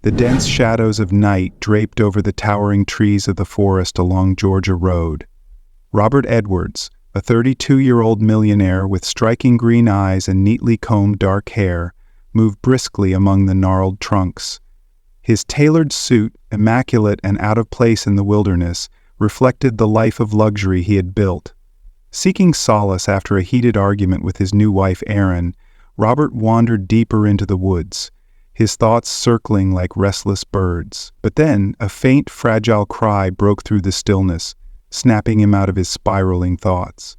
The dense shadows of night draped over the towering trees of the forest along Georgia Road. Robert Edwards, a 32-year-old millionaire with striking green eyes and neatly combed dark hair, moved briskly among the gnarled trunks. His tailored suit, immaculate and out of place in the wilderness, reflected the life of luxury he had built. Seeking solace after a heated argument with his new wife Erin, Robert wandered deeper into the woods, his thoughts circling like restless birds. But then a faint, fragile cry broke through the stillness, snapping him out of his spiraling thoughts.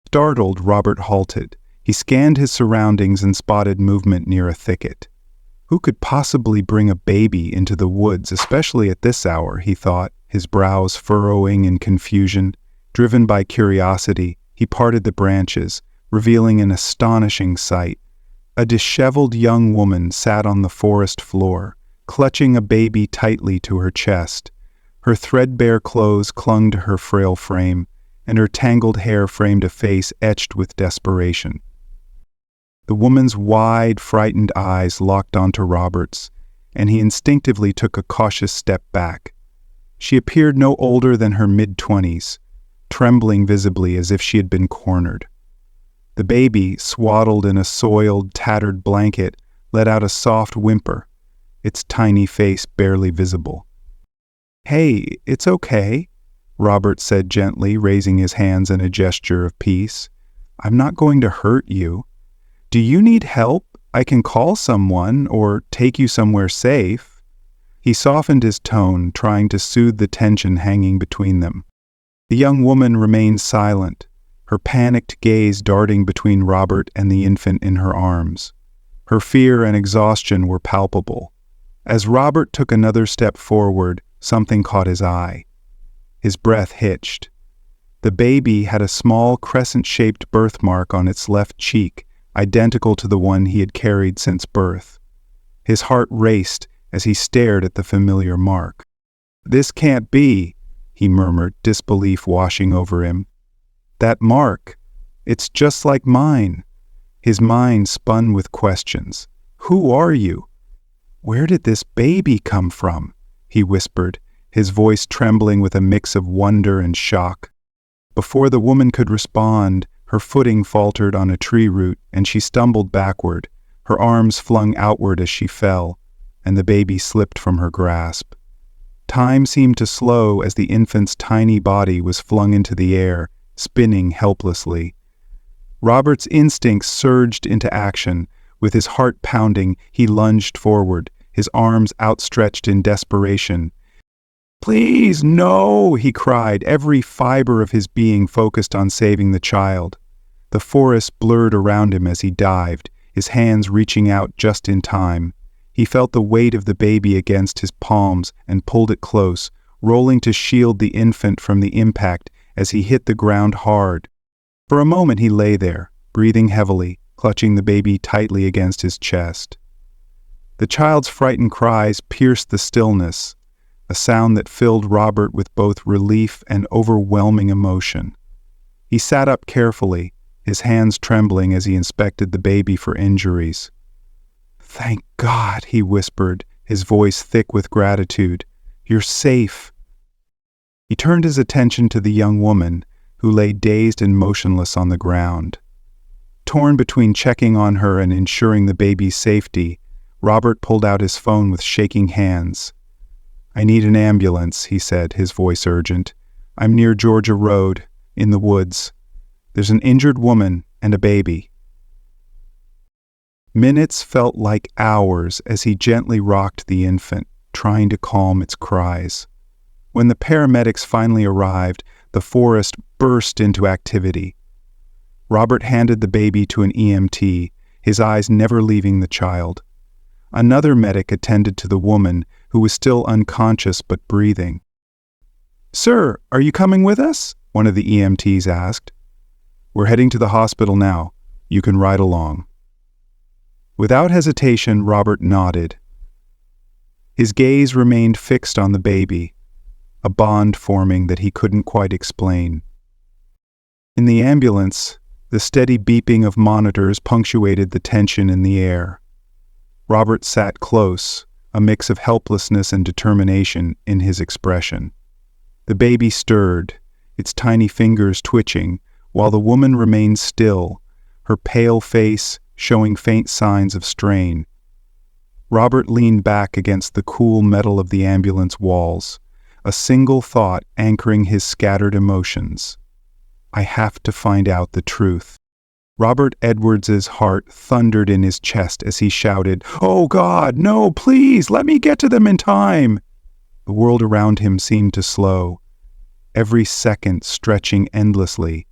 Startled, Robert halted. He scanned his surroundings and spotted movement near a thicket. Who could possibly bring a baby into the woods, especially at this hour, he thought, his brows furrowing in confusion. Driven by curiosity, he parted the branches, revealing an astonishing sight. A disheveled young woman sat on the forest floor, clutching a baby tightly to her chest. Her threadbare clothes clung to her frail frame, and her tangled hair framed a face etched with desperation. The woman's wide, frightened eyes locked onto Robert's, and he instinctively took a cautious step back. She appeared no older than her mid-20s, trembling visibly as if she had been cornered. The baby, swaddled in a soiled, tattered blanket, let out a soft whimper, its tiny face barely visible. "Hey, it's okay," Robert said gently, raising his hands in a gesture of peace. "I'm not going to hurt you. Do you need help? I can call someone or take you somewhere safe." He softened his tone, trying to soothe the tension hanging between them. The young woman remained silent, her panicked gaze darting between Robert and the infant in her arms. Her fear and exhaustion were palpable. As Robert took another step forward, something caught his eye. His breath hitched. The baby had a small crescent-shaped birthmark on its left cheek, identical to the one he had carried since birth. His heart raced as he stared at the familiar mark. "This can't be," he murmured, disbelief washing over him. "That mark, it's just like mine." His mind spun with questions. "Who are you? Where did this baby come from?" he whispered, his voice trembling with a mix of wonder and shock. Before the woman could respond, her footing faltered on a tree root, and she stumbled backward, her arms flung outward as she fell, and the baby slipped from her grasp. Time seemed to slow as the infant's tiny body was flung into the air, spinning helplessly. Robert's instincts surged into action. With his heart pounding, he lunged forward, his arms outstretched in desperation. "Please, no!" he cried, every fiber of his being focused on saving the child. The forest blurred around him as he dived, his hands reaching out just in time. He felt the weight of the baby against his palms and pulled it close, rolling to shield the infant from the impact as he hit the ground hard. For a moment he lay there, breathing heavily, clutching the baby tightly against his chest. The child's frightened cries pierced the stillness, a sound that filled Robert with both relief and overwhelming emotion. He sat up carefully, his hands trembling as he inspected the baby for injuries. "Thank God," he whispered, his voice thick with gratitude. "You're safe." He turned his attention to the young woman, who lay dazed and motionless on the ground. Torn between checking on her and ensuring the baby's safety, Robert pulled out his phone with shaking hands. "I need an ambulance," he said, his voice urgent. "I'm near Georgia Road, in the woods. There's an injured woman and a baby." Minutes felt like hours as he gently rocked the infant, trying to calm its cries. When the paramedics finally arrived, the forest burst into activity. Robert handed the baby to an EMT, his eyes never leaving the child. Another medic attended to the woman, who was still unconscious but breathing. "Sir, are you coming with us?" one of the EMTs asked. "We're heading to the hospital now. You can ride along." Without hesitation, Robert nodded. His gaze remained fixed on the baby, a bond forming that he couldn't quite explain. In the ambulance, the steady beeping of monitors punctuated the tension in the air. Robert sat close, a mix of helplessness and determination in his expression. The baby stirred, its tiny fingers twitching, while the woman remained still, her pale face showing faint signs of strain. Robert leaned back against the cool metal of the ambulance walls, a single thought anchoring his scattered emotions. I have to find out the truth. Robert Edwards's heart thundered in his chest as he shouted, "Oh God, no, please, let me get to them in time!" The world around him seemed to slow, every second stretching endlessly.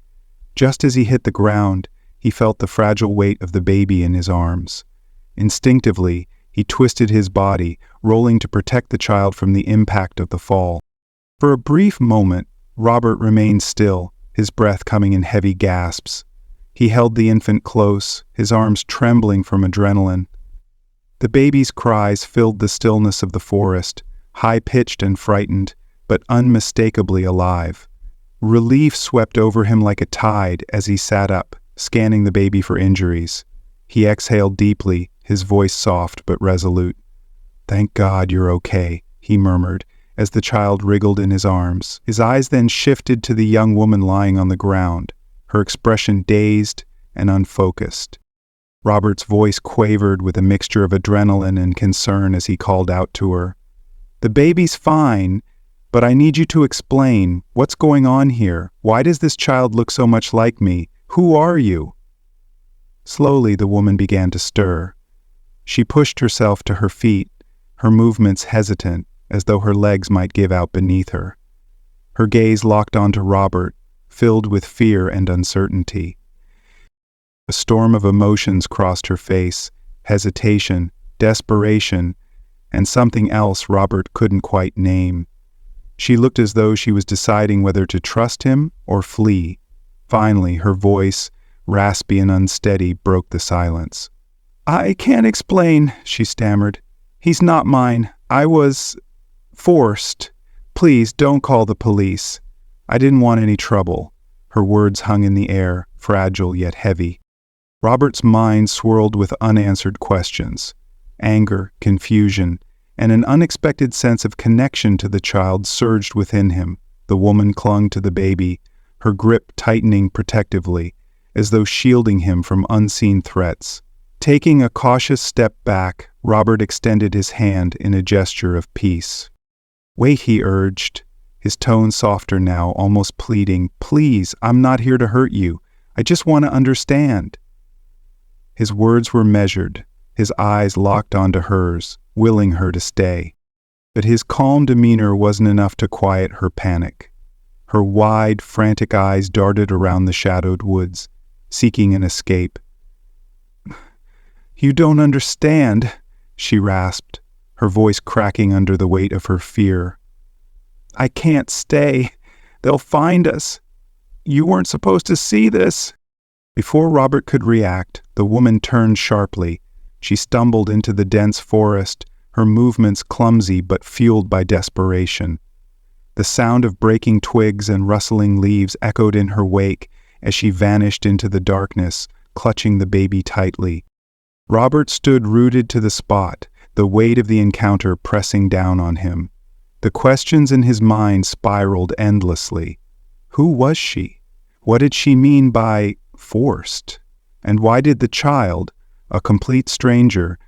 Just as he hit the ground, he felt the fragile weight of the baby in his arms. Instinctively, he twisted his body, rolling to protect the child from the impact of the fall. For a brief moment, Robert remained still, his breath coming in heavy gasps. He held the infant close, his arms trembling from adrenaline. The baby's cries filled the stillness of the forest, high-pitched and frightened, but unmistakably alive. Relief swept over him like a tide as he sat up, scanning the baby for injuries. He exhaled deeply, his voice soft but resolute. "Thank God you're okay," he murmured, as the child wriggled in his arms. His eyes then shifted to the young woman lying on the ground, her expression dazed and unfocused. Robert's voice quavered with a mixture of adrenaline and concern as he called out to her. "The baby's fine, but I need you to explain. What's going on here? Why does this child look so much like me? Who are you?" Slowly, the woman began to stir. She pushed herself to her feet, her movements hesitant, as though her legs might give out beneath her. Her gaze locked onto Robert, filled with fear and uncertainty. A storm of emotions crossed her face, hesitation, desperation, and something else Robert couldn't quite name. She looked as though she was deciding whether to trust him or flee. Finally, her voice, raspy and unsteady, broke the silence. "I can't explain," she stammered. "He's not mine. I was forced. Please don't call the police. I didn't want any trouble." Her words hung in the air, fragile yet heavy. Robert's mind swirled with unanswered questions. Anger, confusion, and an unexpected sense of connection to the child surged within him. The woman clung to the baby, her grip tightening protectively, as though shielding him from unseen threats. Taking a cautious step back, Robert extended his hand in a gesture of peace. "Wait," he urged, his tone softer now, almost pleading. "Please, I'm not here to hurt you. I just want to understand." His words were measured, his eyes locked onto hers, willing her to stay. But his calm demeanor wasn't enough to quiet her panic. Her wide, frantic eyes darted around the shadowed woods, seeking an escape. "You don't understand," she rasped, her voice cracking under the weight of her fear. "I can't stay. They'll find us. You weren't supposed to see this." Before Robert could react, the woman turned sharply. She stumbled into the dense forest, her movements clumsy but fueled by desperation. The sound of breaking twigs and rustling leaves echoed in her wake as she vanished into the darkness, clutching the baby tightly. Robert stood rooted to the spot, the weight of the encounter pressing down on him. The questions in his mind spiraled endlessly. Who was she? What did she mean by forced? And why did the child, a complete stranger,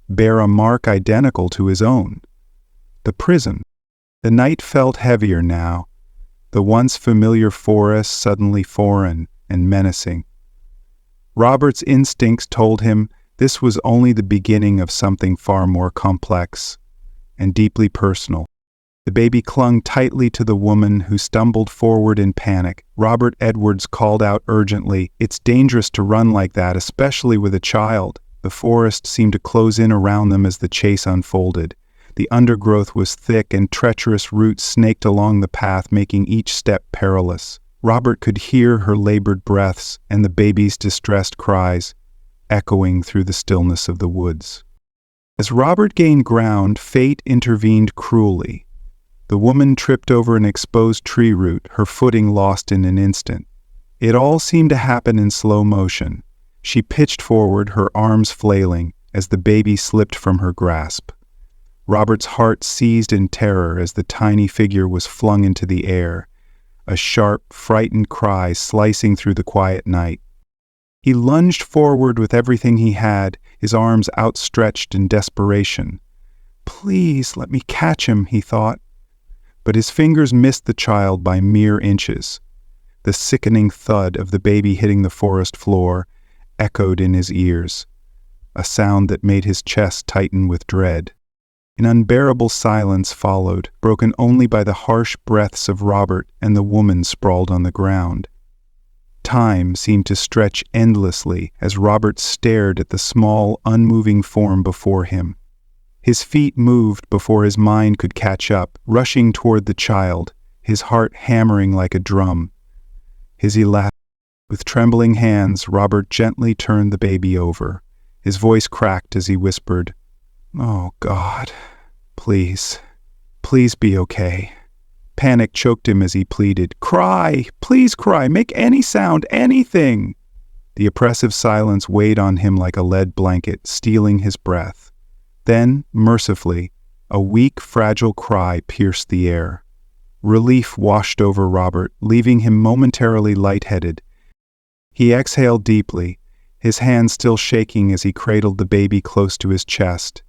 bear a mark identical to his own? The prison. The night felt heavier now, the once familiar forest suddenly foreign and menacing. Robert's instincts told him this was only the beginning of something far more complex and deeply personal. The baby clung tightly to the woman, who stumbled forward in panic. Robert Edwards called out urgently, "It's dangerous to run like that, especially with a child." The forest seemed to close in around them as the chase unfolded. The undergrowth was thick and treacherous roots snaked along the path, making each step perilous. Robert could hear her labored breaths and the baby's distressed cries, echoing through the stillness of the woods. As Robert gained ground, fate intervened cruelly. The woman tripped over an exposed tree root, her footing lost in an instant. It all seemed to happen in slow motion. She pitched forward, her arms flailing, as the baby slipped from her grasp. Robert's heart seized in terror as the tiny figure was flung into the air, a sharp, frightened cry slicing through the quiet night. He lunged forward with everything he had, his arms outstretched in desperation. "Please let me catch him," he thought. But his fingers missed the child by mere inches. The sickening thud of the baby hitting the forest floor echoed in his ears, a sound that made his chest tighten with dread. An unbearable silence followed, broken only by the harsh breaths of Robert and the woman sprawled on the ground. Time seemed to stretch endlessly as Robert stared at the small, unmoving form before him. His feet moved before his mind could catch up, rushing toward the child, his heart hammering like a drum. With trembling hands, Robert gently turned the baby over. His voice cracked as he whispered, "Oh, God, please, please be okay." Panic choked him as he pleaded, "Cry! Please cry! Make any sound, anything!" The oppressive silence weighed on him like a lead blanket, stealing his breath. Then, mercifully, a weak, fragile cry pierced the air. Relief washed over Robert, leaving him momentarily lightheaded. He exhaled deeply, his hands still shaking as he cradled the baby close to his chest.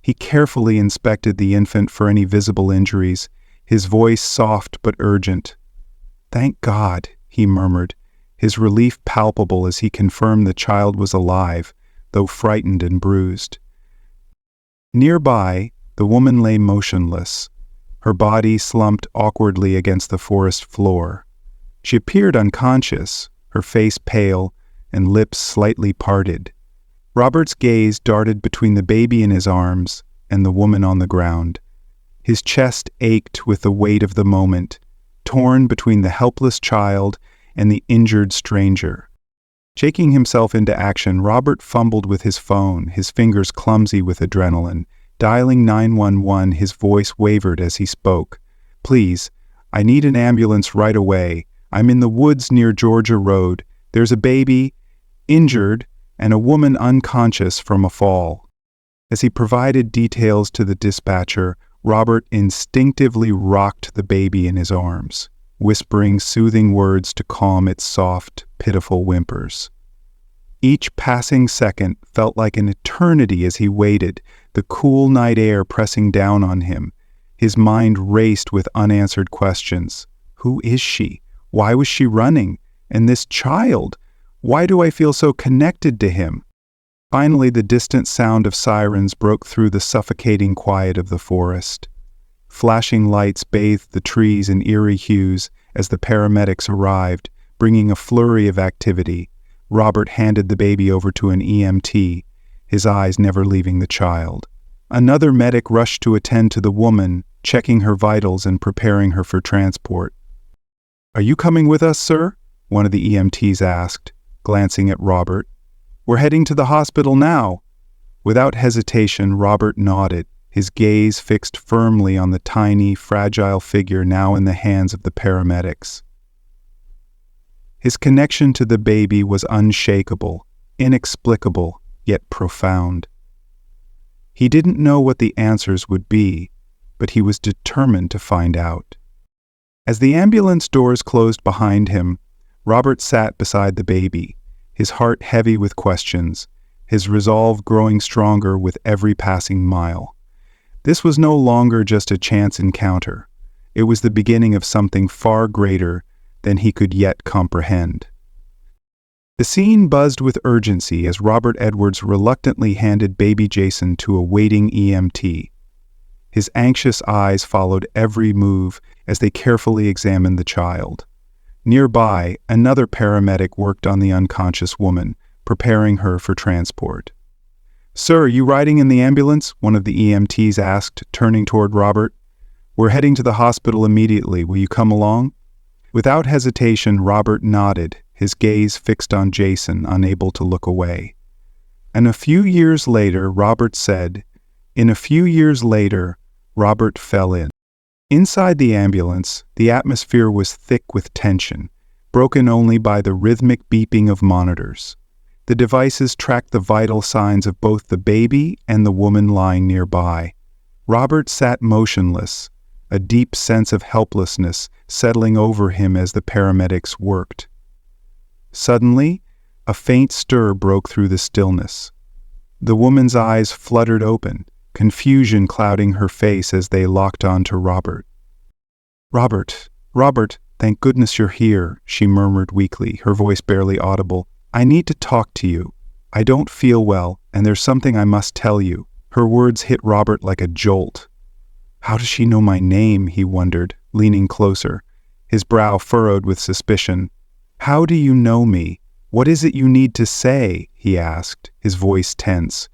He carefully inspected the infant for any visible injuries, his voice soft but urgent. "Thank God," he murmured, his relief palpable as he confirmed the child was alive, though frightened and bruised. Nearby, the woman lay motionless, her body slumped awkwardly against the forest floor. She appeared unconscious, her face pale and lips slightly parted. Robert's gaze darted between the baby in his arms and the woman on the ground. His chest ached with the weight of the moment, torn between the helpless child and the injured stranger. Shaking himself into action, Robert fumbled with his phone, his fingers clumsy with adrenaline. Dialing 911, his voice wavered as he spoke. "Please, I need an ambulance right away. I'm in the woods near Georgia Road. There's a baby, injured, and a woman unconscious from a fall." As he provided details to the dispatcher, Robert instinctively rocked the baby in his arms, whispering soothing words to calm its soft, pitiful whimpers. Each passing second felt like an eternity as he waited, the cool night air pressing down on him. His mind raced with unanswered questions. Who is she? Why was she running? And this child? Why do I feel so connected to him? Finally, the distant sound of sirens broke through the suffocating quiet of the forest. Flashing lights bathed the trees in eerie hues as the paramedics arrived, bringing a flurry of activity. Robert handed the baby over to an EMT, his eyes never leaving the child. Another medic rushed to attend to the woman, checking her vitals and preparing her for transport. "Are you coming with us, sir?" one of the EMTs asked, glancing at Robert. "We're heading to the hospital now." Without hesitation, Robert nodded, his gaze fixed firmly on the tiny, fragile figure now in the hands of the paramedics. His connection to the baby was unshakable, inexplicable, yet profound. He didn't know what the answers would be, but he was determined to find out. As the ambulance doors closed behind him, Robert sat beside the baby, his heart heavy with questions, his resolve growing stronger with every passing mile. This was no longer just a chance encounter. It was the beginning of something far greater than he could yet comprehend. The scene buzzed with urgency as Robert Edwards reluctantly handed baby Jason to a waiting EMT. His anxious eyes followed every move as they carefully examined the child. Nearby, another paramedic worked on the unconscious woman, preparing her for transport. "Sir, you riding in the ambulance?" one of the EMTs asked, turning toward Robert. "We're heading to the hospital immediately. Will you come along?" Without hesitation, Robert nodded, his gaze fixed on Jason, unable to look away. And a few years later, Robert said, Robert fell in. Inside the ambulance, the atmosphere was thick with tension, broken only by the rhythmic beeping of monitors. The devices tracked the vital signs of both the baby and the woman lying nearby. Robert sat motionless, a deep sense of helplessness settling over him as the paramedics worked. Suddenly, a faint stir broke through the stillness. The woman's eyes fluttered open, confusion clouding her face as they locked onto Robert. Robert, thank goodness you're here," she murmured weakly, her voice barely audible. "I need to talk to you. I don't feel well, and there's something I must tell you." Her words hit Robert like a jolt. How does she know my name, he wondered, leaning closer, his brow furrowed with suspicion. How do you know me? What is it you need to say? He asked, his voice tense.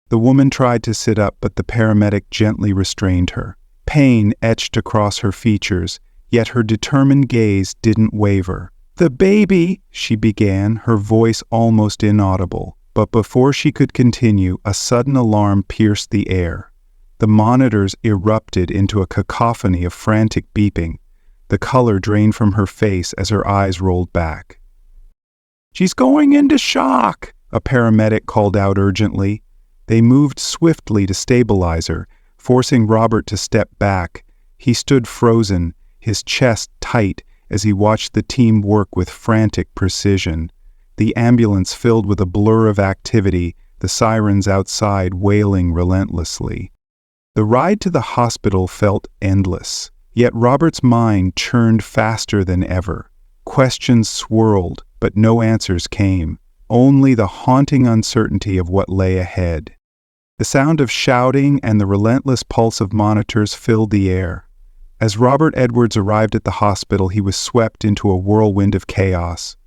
The woman tried to sit up, but the paramedic gently restrained her. Pain etched across her features, yet her determined gaze didn't waver. "The baby," she began, her voice almost inaudible. But before she could continue, a sudden alarm pierced the air. The monitors erupted into a cacophony of frantic beeping. The color drained from her face as her eyes rolled back. "She's going into shock," a paramedic called out urgently. They moved swiftly to stabilize her, forcing Robert to step back. He stood frozen, his chest tight, as he watched the team work with frantic precision. The ambulance filled with a blur of activity, the sirens outside wailing relentlessly. The ride to the hospital felt endless, yet Robert's mind churned faster than ever. Questions swirled, but no answers came, only the haunting uncertainty of what lay ahead. The sound of shouting and the relentless pulse of monitors filled the air. As Robert Edwards arrived at the hospital, he was swept into a whirlwind of chaos.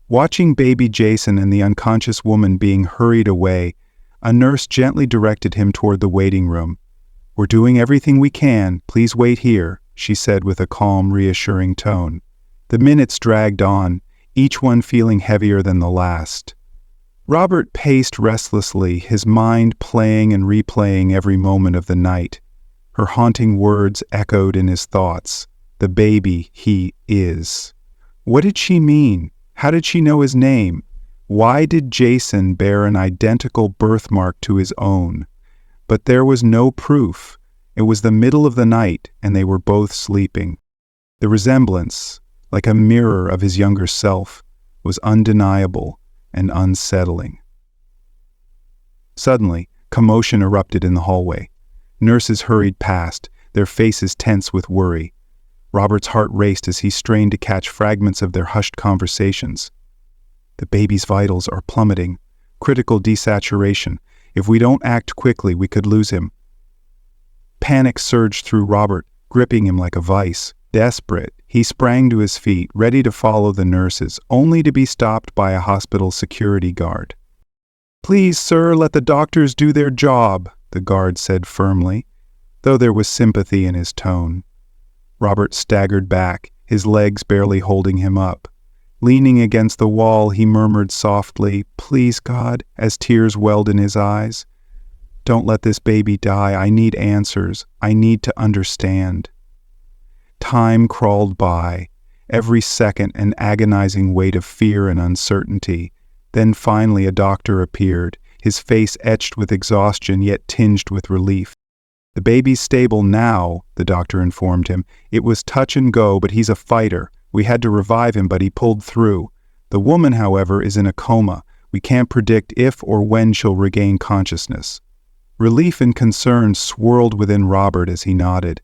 Watching baby Jason and the unconscious woman being hurried away, a nurse gently directed him toward the waiting room. "We're doing everything we can. Please wait here," she said with a calm, reassuring tone. The minutes dragged on, each one feeling heavier than the last. Robert paced restlessly, his mind playing and replaying every moment of the night. Her haunting words echoed in his thoughts. The baby he is. What did she mean? How did she know his name? Why did Jason bear an identical birthmark to his own? But there was no proof. It was the middle of the night, and they were both sleeping. The resemblance, like a mirror of his younger self, was undeniable and unsettling. Suddenly, commotion erupted in the hallway. Nurses hurried past, their faces tense with worry. Robert's heart raced as he strained to catch fragments of their hushed conversations. "The baby's vitals are plummeting. Critical desaturation. If we don't act quickly, we could lose him." Panic surged through Robert, gripping him like a vice. Desperate, he sprang to his feet, ready to follow the nurses, only to be stopped by a hospital security guard. "Please, sir, let the doctors do their job," the guard said firmly, though there was sympathy in his tone. Robert staggered back, his legs barely holding him up. Leaning against the wall, he murmured softly, "Please, God," as tears welled in his eyes. "Don't let this baby die. I need answers. I need to understand." Time crawled by, every second an agonizing weight of fear and uncertainty. Then finally a doctor appeared, his face etched with exhaustion yet tinged with relief. "The baby's stable now," the doctor informed him. "It was touch and go, but he's a fighter. We had to revive him, but he pulled through. The woman, however, is in a coma. We can't predict if or when she'll regain consciousness." Relief and concern swirled within Robert as he nodded.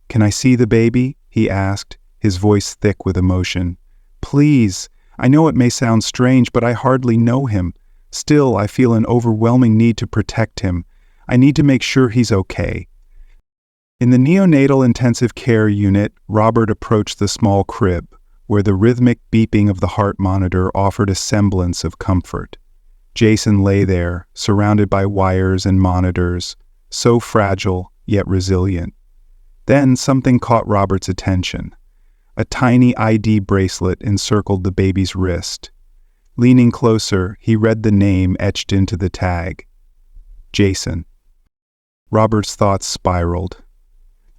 "Can I see the baby?" he asked, his voice thick with emotion. "Please. I know it may sound strange, but I hardly know him. Still, I feel an overwhelming need to protect him. I need to make sure he's okay." In the neonatal intensive care unit, Robert approached the small crib, where the rhythmic beeping of the heart monitor offered a semblance of comfort. Jason lay there, surrounded by wires and monitors, so fragile yet resilient. Then something caught Robert's attention. A tiny ID bracelet encircled the baby's wrist. Leaning closer, he read the name etched into the tag. Jason. Robert's thoughts spiraled.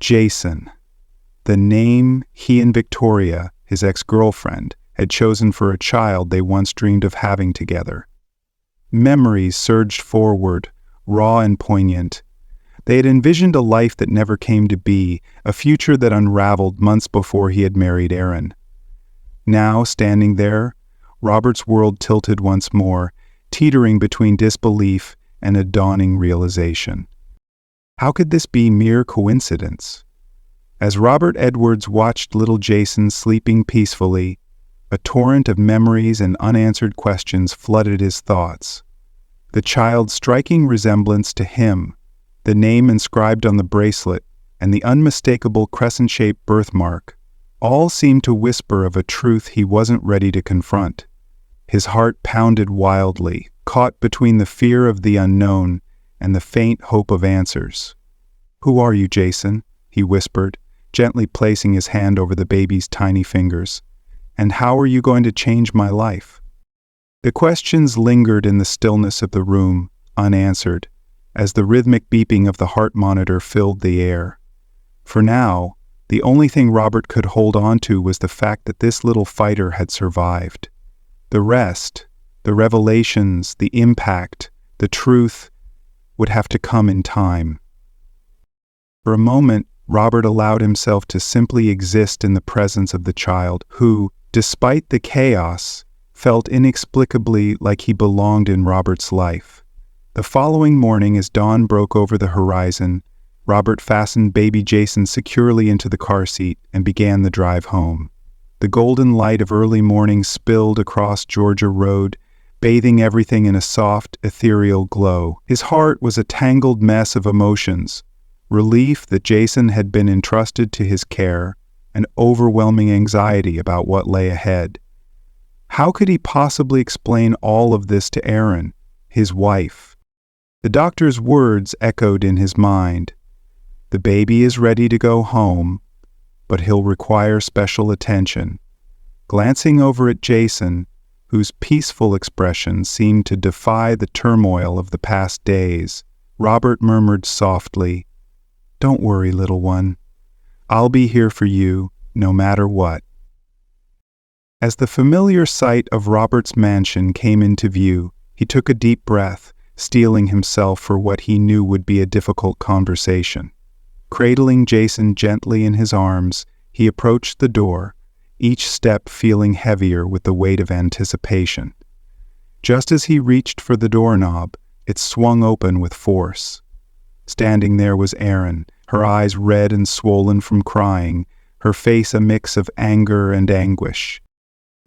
Jason. The name he and Victoria, his ex-girlfriend, had chosen for a child they once dreamed of having together. Memories surged forward, raw and poignant. They had envisioned a life that never came to be, a future that unraveled months before he had married Erin. Now, standing there, Robert's world tilted once more, teetering between disbelief and a dawning realization. How could this be mere coincidence? As Robert Edwards watched little Jason sleeping peacefully, a torrent of memories and unanswered questions flooded his thoughts. The child's striking resemblance to him, the name inscribed on the bracelet, and the unmistakable crescent-shaped birthmark, all seemed to whisper of a truth he wasn't ready to confront. His heart pounded wildly, caught between the fear of the unknown and the faint hope of answers. "Who are you, Jason?" he whispered, gently placing his hand over the baby's tiny fingers. "And how are you going to change my life?" The questions lingered in the stillness of the room, unanswered, as the rhythmic beeping of the heart monitor filled the air. For now, the only thing Robert could hold on to was the fact that this little fighter had survived. The rest, the revelations, the impact, the truth, would have to come in time. For a moment, Robert allowed himself to simply exist in the presence of the child who, despite the chaos, felt inexplicably like he belonged in Robert's life. The following morning, as dawn broke over the horizon, Robert fastened baby Jason securely into the car seat and began the drive home. The golden light of early morning spilled across Georgia Road, bathing everything in a soft, ethereal glow. His heart was a tangled mess of emotions: relief that Jason had been entrusted to his care, and overwhelming anxiety about what lay ahead. How could he possibly explain all of this to Erin, his wife? The doctor's words echoed in his mind. The baby is ready to go home, but he'll require special attention. Glancing over at Jason, whose peaceful expression seemed to defy the turmoil of the past days, Robert murmured softly, "Don't worry, little one. I'll be here for you, no matter what." As the familiar sight of Robert's mansion came into view, he took a deep breath, steeling himself for what he knew would be a difficult conversation. Cradling Jason gently in his arms, he approached the door, each step feeling heavier with the weight of anticipation. Just as he reached for the doorknob, it swung open with force. Standing there was Erin, her eyes red and swollen from crying, her face a mix of anger and anguish.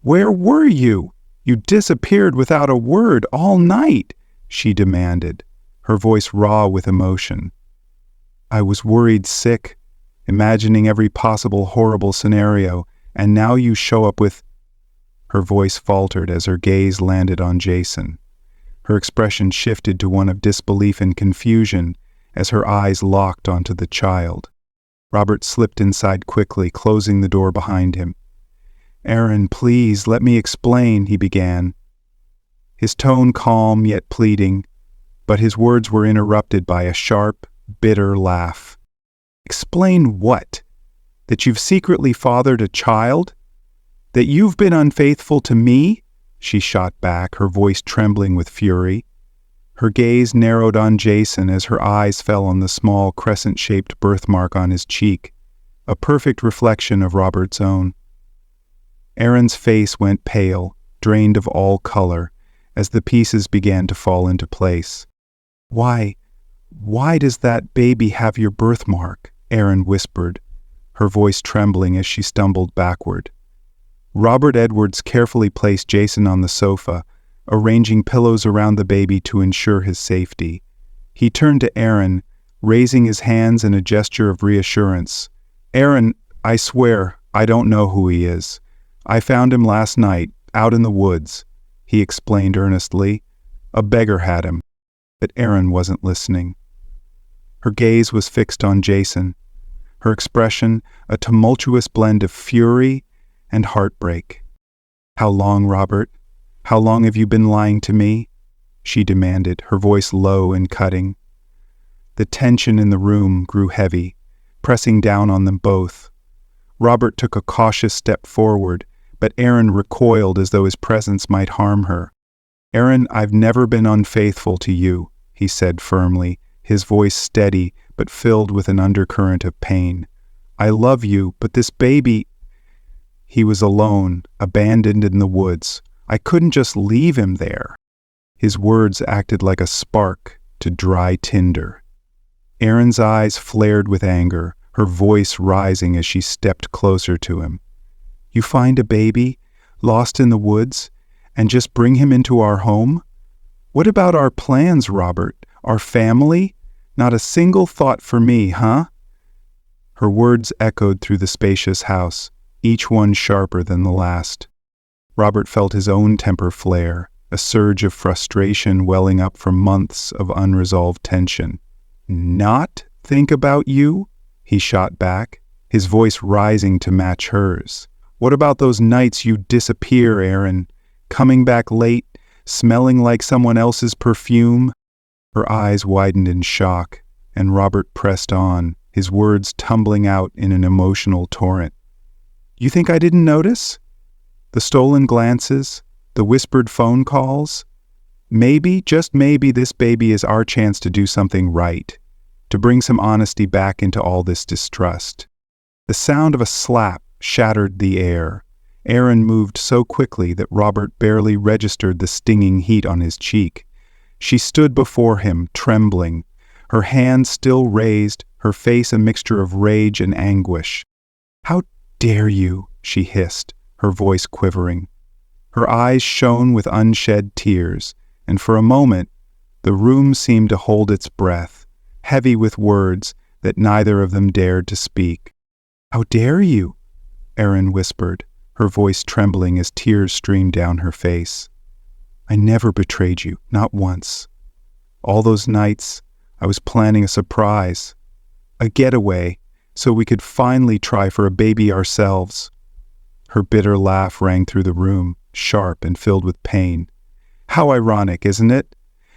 "Where were you? You disappeared without a word all night," she demanded, her voice raw with emotion. "I was worried sick, imagining every possible horrible scenario, and now you show up with—" Her voice faltered as her gaze landed on Jason. Her expression shifted to one of disbelief and confusion as her eyes locked onto the child. Robert slipped inside quickly, closing the door behind him. "Erin, please, let me explain," he began, his tone calm yet pleading, but his words were interrupted by a sharp, bitter laugh. "Explain what? That you've secretly fathered a child? That you've been unfaithful to me?" she shot back, her voice trembling with fury. Her gaze narrowed on Jason as her eyes fell on the small crescent-shaped birthmark on his cheek, a perfect reflection of Robert's own. Erin's face went pale, drained of all color, as the pieces began to fall into place. Why does that baby have your birthmark?" Erin whispered, her voice trembling as she stumbled backward. Robert Edwards carefully placed Jason on the sofa, arranging pillows around the baby to ensure his safety. He turned to Erin, raising his hands in a gesture of reassurance. "Erin, I swear, I don't know who he is. I found him last night, out in the woods," he explained earnestly. "A beggar had him." But Erin wasn't listening. Her gaze was fixed on Jason, her expression a tumultuous blend of fury and heartbreak. "How long, Robert? How long have you been lying to me?" she demanded, her voice low and cutting. The tension in the room grew heavy, pressing down on them both. Robert took a cautious step forward, but Erin recoiled as though his presence might harm her. "Erin, I've never been unfaithful to you," he said firmly, his voice steady but filled with an undercurrent of pain. "I love you, but this baby—" He was alone, abandoned in the woods. I couldn't just leave him there. His words acted like a spark to dry tinder. Erin's eyes flared with anger, her voice rising as she stepped closer to him. "You find a baby, lost in the woods, and just bring him into our home? What about our plans, Robert? Our family? Not a single thought for me, huh?" Her words echoed through the spacious house, each one sharper than the last. Robert felt his own temper flare, a surge of frustration welling up from months of unresolved tension. "Not think about you?" he shot back, his voice rising to match hers. "What about those nights you disappear, Erin? Coming back late, smelling like someone else's perfume?" Her eyes widened in shock, and Robert pressed on, his words tumbling out in an emotional torrent. "You think I didn't notice? The stolen glances, the whispered phone calls? Maybe, just maybe, this baby is our chance to do something right, to bring some honesty back into all this distrust." The sound of a slap shattered the air. Erin moved so quickly that Robert barely registered the stinging heat on his cheek. She stood before him, trembling, her hands still raised, her face a mixture of rage and anguish. "How dare you?" she hissed, her voice quivering. Her eyes shone with unshed tears, and for a moment the room seemed to hold its breath, heavy with words that neither of them dared to speak. "How dare you?" Erin whispered, her voice trembling as tears streamed down her face. "I never betrayed you, not once. All those nights, I was planning a surprise, a getaway, so we could finally try for a baby ourselves." Her bitter laugh rang through the room, sharp and filled with pain. "How ironic, isn't it?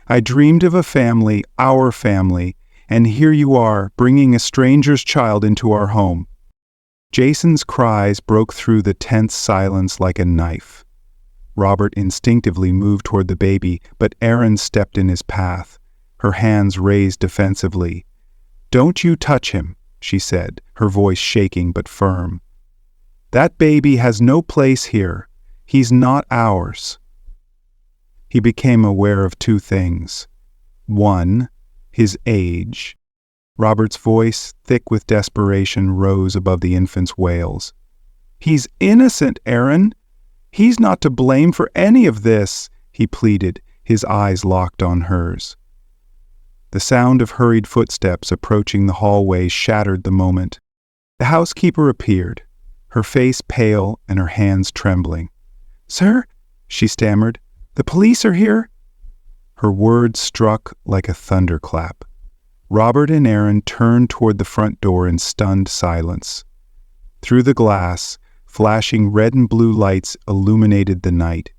I dreamed of a family, our family, and here you are, bringing a stranger's child into our home." Jason's cries broke through the tense silence like a knife. Robert instinctively moved toward the baby, but Erin stepped in his path, her hands raised defensively. "Don't you touch him," she said, her voice shaking but firm. "That baby has no place here. He's not ours." He became aware of two things. One, his age. Robert's voice, thick with desperation, rose above the infant's wails. "He's innocent, Erin. He's not to blame for any of this," he pleaded, his eyes locked on hers. The sound of hurried footsteps approaching the hallway shattered the moment. The housekeeper appeared, her face pale and her hands trembling. "Sir," she stammered, "the police are here." Her words struck like a thunderclap. Robert and Erin turned toward the front door in stunned silence. Through the glass, flashing red and blue lights illuminated the night.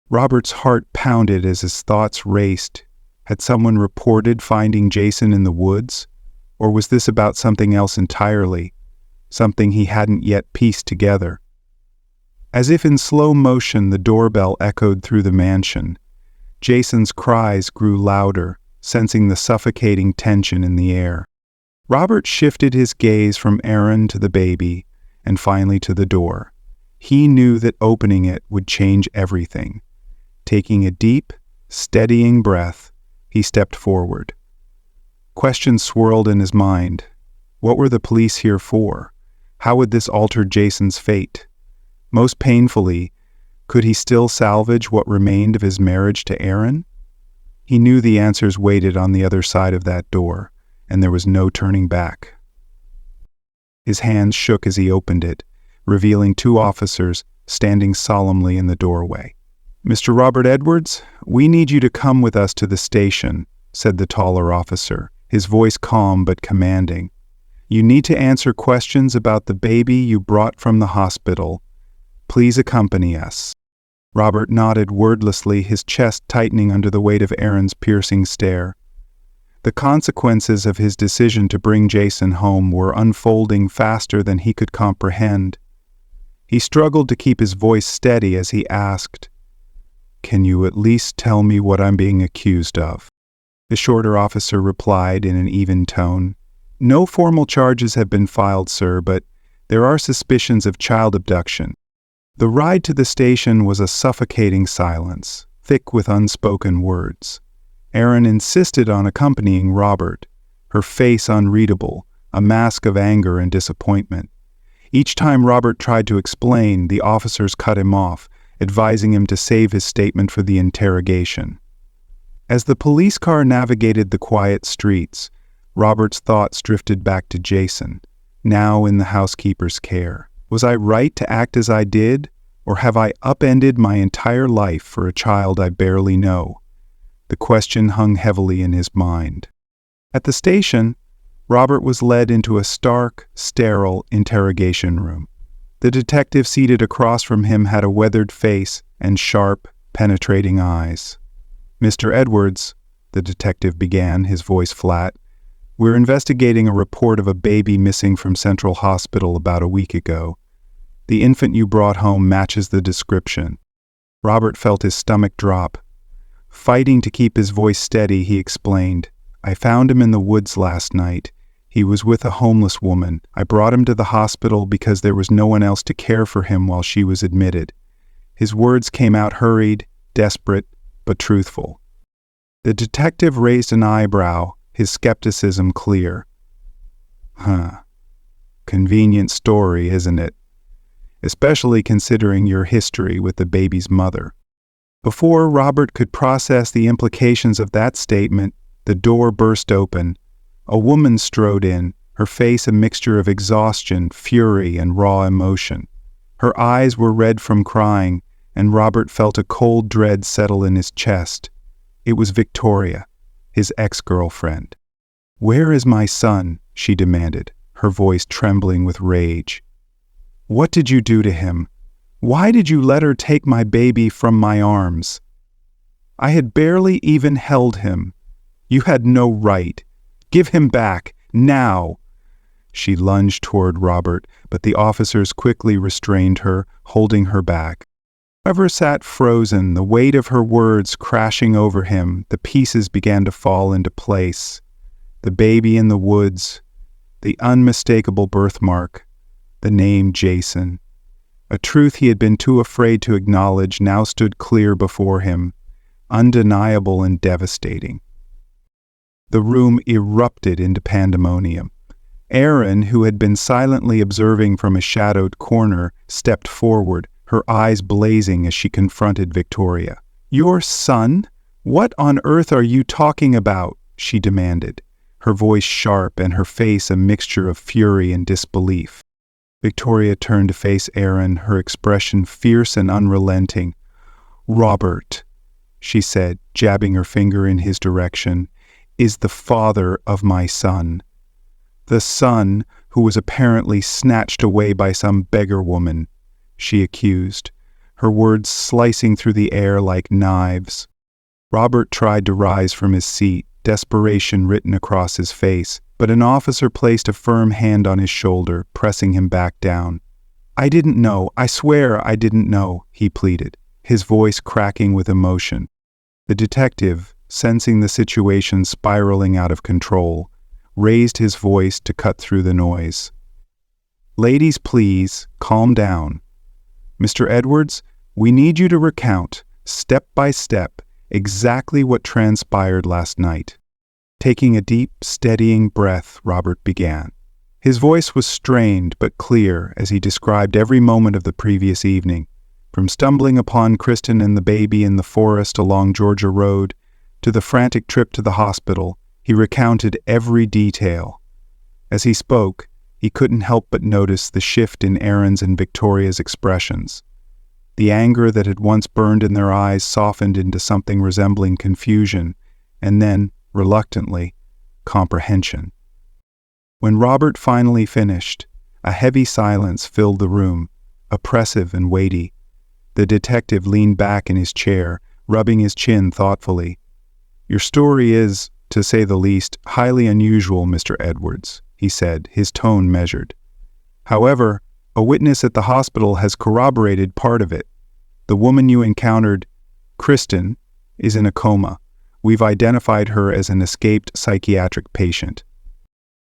Robert's heart pounded as his thoughts raced. Had someone reported finding Jason in the woods? Or was this about something else entirely? Something he hadn't yet pieced together? As if in slow motion, the doorbell echoed through the mansion. Jason's cries grew louder, sensing the suffocating tension in the air. Robert shifted his gaze from Erin to the baby, and finally to the door. He knew that opening it would change everything. Taking a deep, steadying breath, he stepped forward. Questions swirled in his mind. What were the police here for? How would this alter Jason's fate? Most painfully, could he still salvage what remained of his marriage to Erin? He knew the answers waited on the other side of that door, and there was no turning back. His hands shook as he opened it, revealing two officers standing solemnly in the doorway. "Mr. Robert Edwards, we need you to come with us to the station," said the taller officer, his voice calm but commanding. "You need to answer questions about the baby you brought from the hospital. Please accompany us." Robert nodded wordlessly, his chest tightening under the weight of Erin's piercing stare. The consequences of his decision to bring Jason home were unfolding faster than he could comprehend. He struggled to keep his voice steady as he asked, "Can you at least tell me what I'm being accused of?" the shorter officer replied in an even tone. "No formal charges have been filed, sir, but there are suspicions of child abduction." The ride to the station was a suffocating silence, thick with unspoken words. Erin insisted on accompanying Robert, her face unreadable, a mask of anger and disappointment. Each time Robert tried to explain, the officers cut him off, advising him to save his statement for the interrogation. As the police car navigated the quiet streets, Robert's thoughts drifted back to Jason, now in the housekeeper's care. Was I right to act as I did, or have I upended my entire life for a child I barely know? The question hung heavily in his mind. At the station, Robert was led into a stark, sterile interrogation room. The detective seated across from him had a weathered face and sharp, penetrating eyes. "Mr. Edwards," the detective began, his voice flat, "we're investigating a report of a baby missing from Central Hospital about a week ago. The infant you brought home matches the description." Robert felt his stomach drop. Fighting to keep his voice steady, he explained, "I found him in the woods last night. He was with a homeless woman. I brought him to the hospital because there was no one else to care for him while she was admitted." His words came out hurried, desperate, but truthful. The detective raised an eyebrow, his skepticism clear. Convenient story, isn't it? Especially considering your history with the baby's mother." Before Robert could process the implications of that statement, the door burst open. A woman strode in, her face a mixture of exhaustion, fury, and raw emotion. Her eyes were red from crying, and Robert felt a cold dread settle in his chest. It was Victoria, his ex-girlfriend. "Where is my son?" she demanded, her voice trembling with rage. "What did you do to him? Why did you let her take my baby from my arms? I had barely even held him. You had no right. Give him back, now!" She lunged toward Robert, but the officers quickly restrained her, holding her back. Trevor sat frozen, the weight of her words crashing over him. The pieces began to fall into place. The baby in the woods, the unmistakable birthmark, the name Jason. A truth he had been too afraid to acknowledge now stood clear before him, undeniable and devastating. The room erupted into pandemonium. Erin, who had been silently observing from a shadowed corner, stepped forward, her eyes blazing as she confronted Victoria. "Your son? What on earth are you talking about?" she demanded, her voice sharp and her face a mixture of fury and disbelief. Victoria turned to face Erin, her expression fierce and unrelenting. "Robert," she said, jabbing her finger in his direction, "is the father of my son. The son who was apparently snatched away by some beggar woman," she accused, her words slicing through the air like knives. Robert tried to rise from his seat, desperation written across his face, but an officer placed a firm hand on his shoulder, pressing him back down. "I didn't know. I swear I didn't know," he pleaded, his voice cracking with emotion. The detective, sensing the situation spiraling out of control, raised his voice to cut through the noise. "Ladies, please, calm down. Mr. Edwards, we need you to recount, step by step, exactly what transpired last night." Taking a deep, steadying breath, Robert began. His voice was strained but clear as he described every moment of the previous evening, from stumbling upon Kristen and the baby in the forest along Georgia Road to the frantic trip to the hospital. He recounted every detail. As he spoke, he couldn't help but notice the shift in Erin's and Victoria's expressions. The anger that had once burned in their eyes softened into something resembling confusion, and then, reluctantly, comprehension. When Robert finally finished, a heavy silence filled the room, oppressive and weighty. The detective leaned back in his chair, rubbing his chin thoughtfully. "Your story is, to say the least, highly unusual, Mr. Edwards," he said, his tone measured. "However, a witness at the hospital has corroborated part of it. The woman you encountered, Kristen, is in a coma. We've identified her as an escaped psychiatric patient."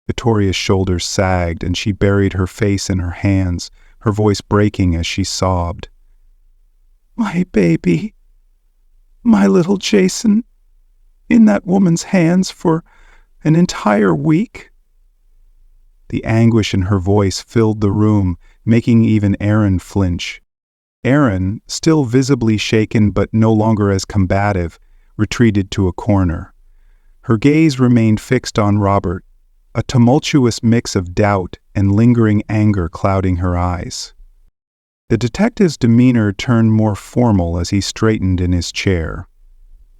Victoria's shoulders sagged and she buried her face in her hands, her voice breaking as she sobbed. "My baby, my little Jason, in that woman's hands for an entire week?" The anguish in her voice filled the room, making even Aaron flinch. Aaron, still visibly shaken but no longer as combative, retreated to a corner. Her gaze remained fixed on Robert, a tumultuous mix of doubt and lingering anger clouding her eyes. The detective's demeanor turned more formal as he straightened in his chair.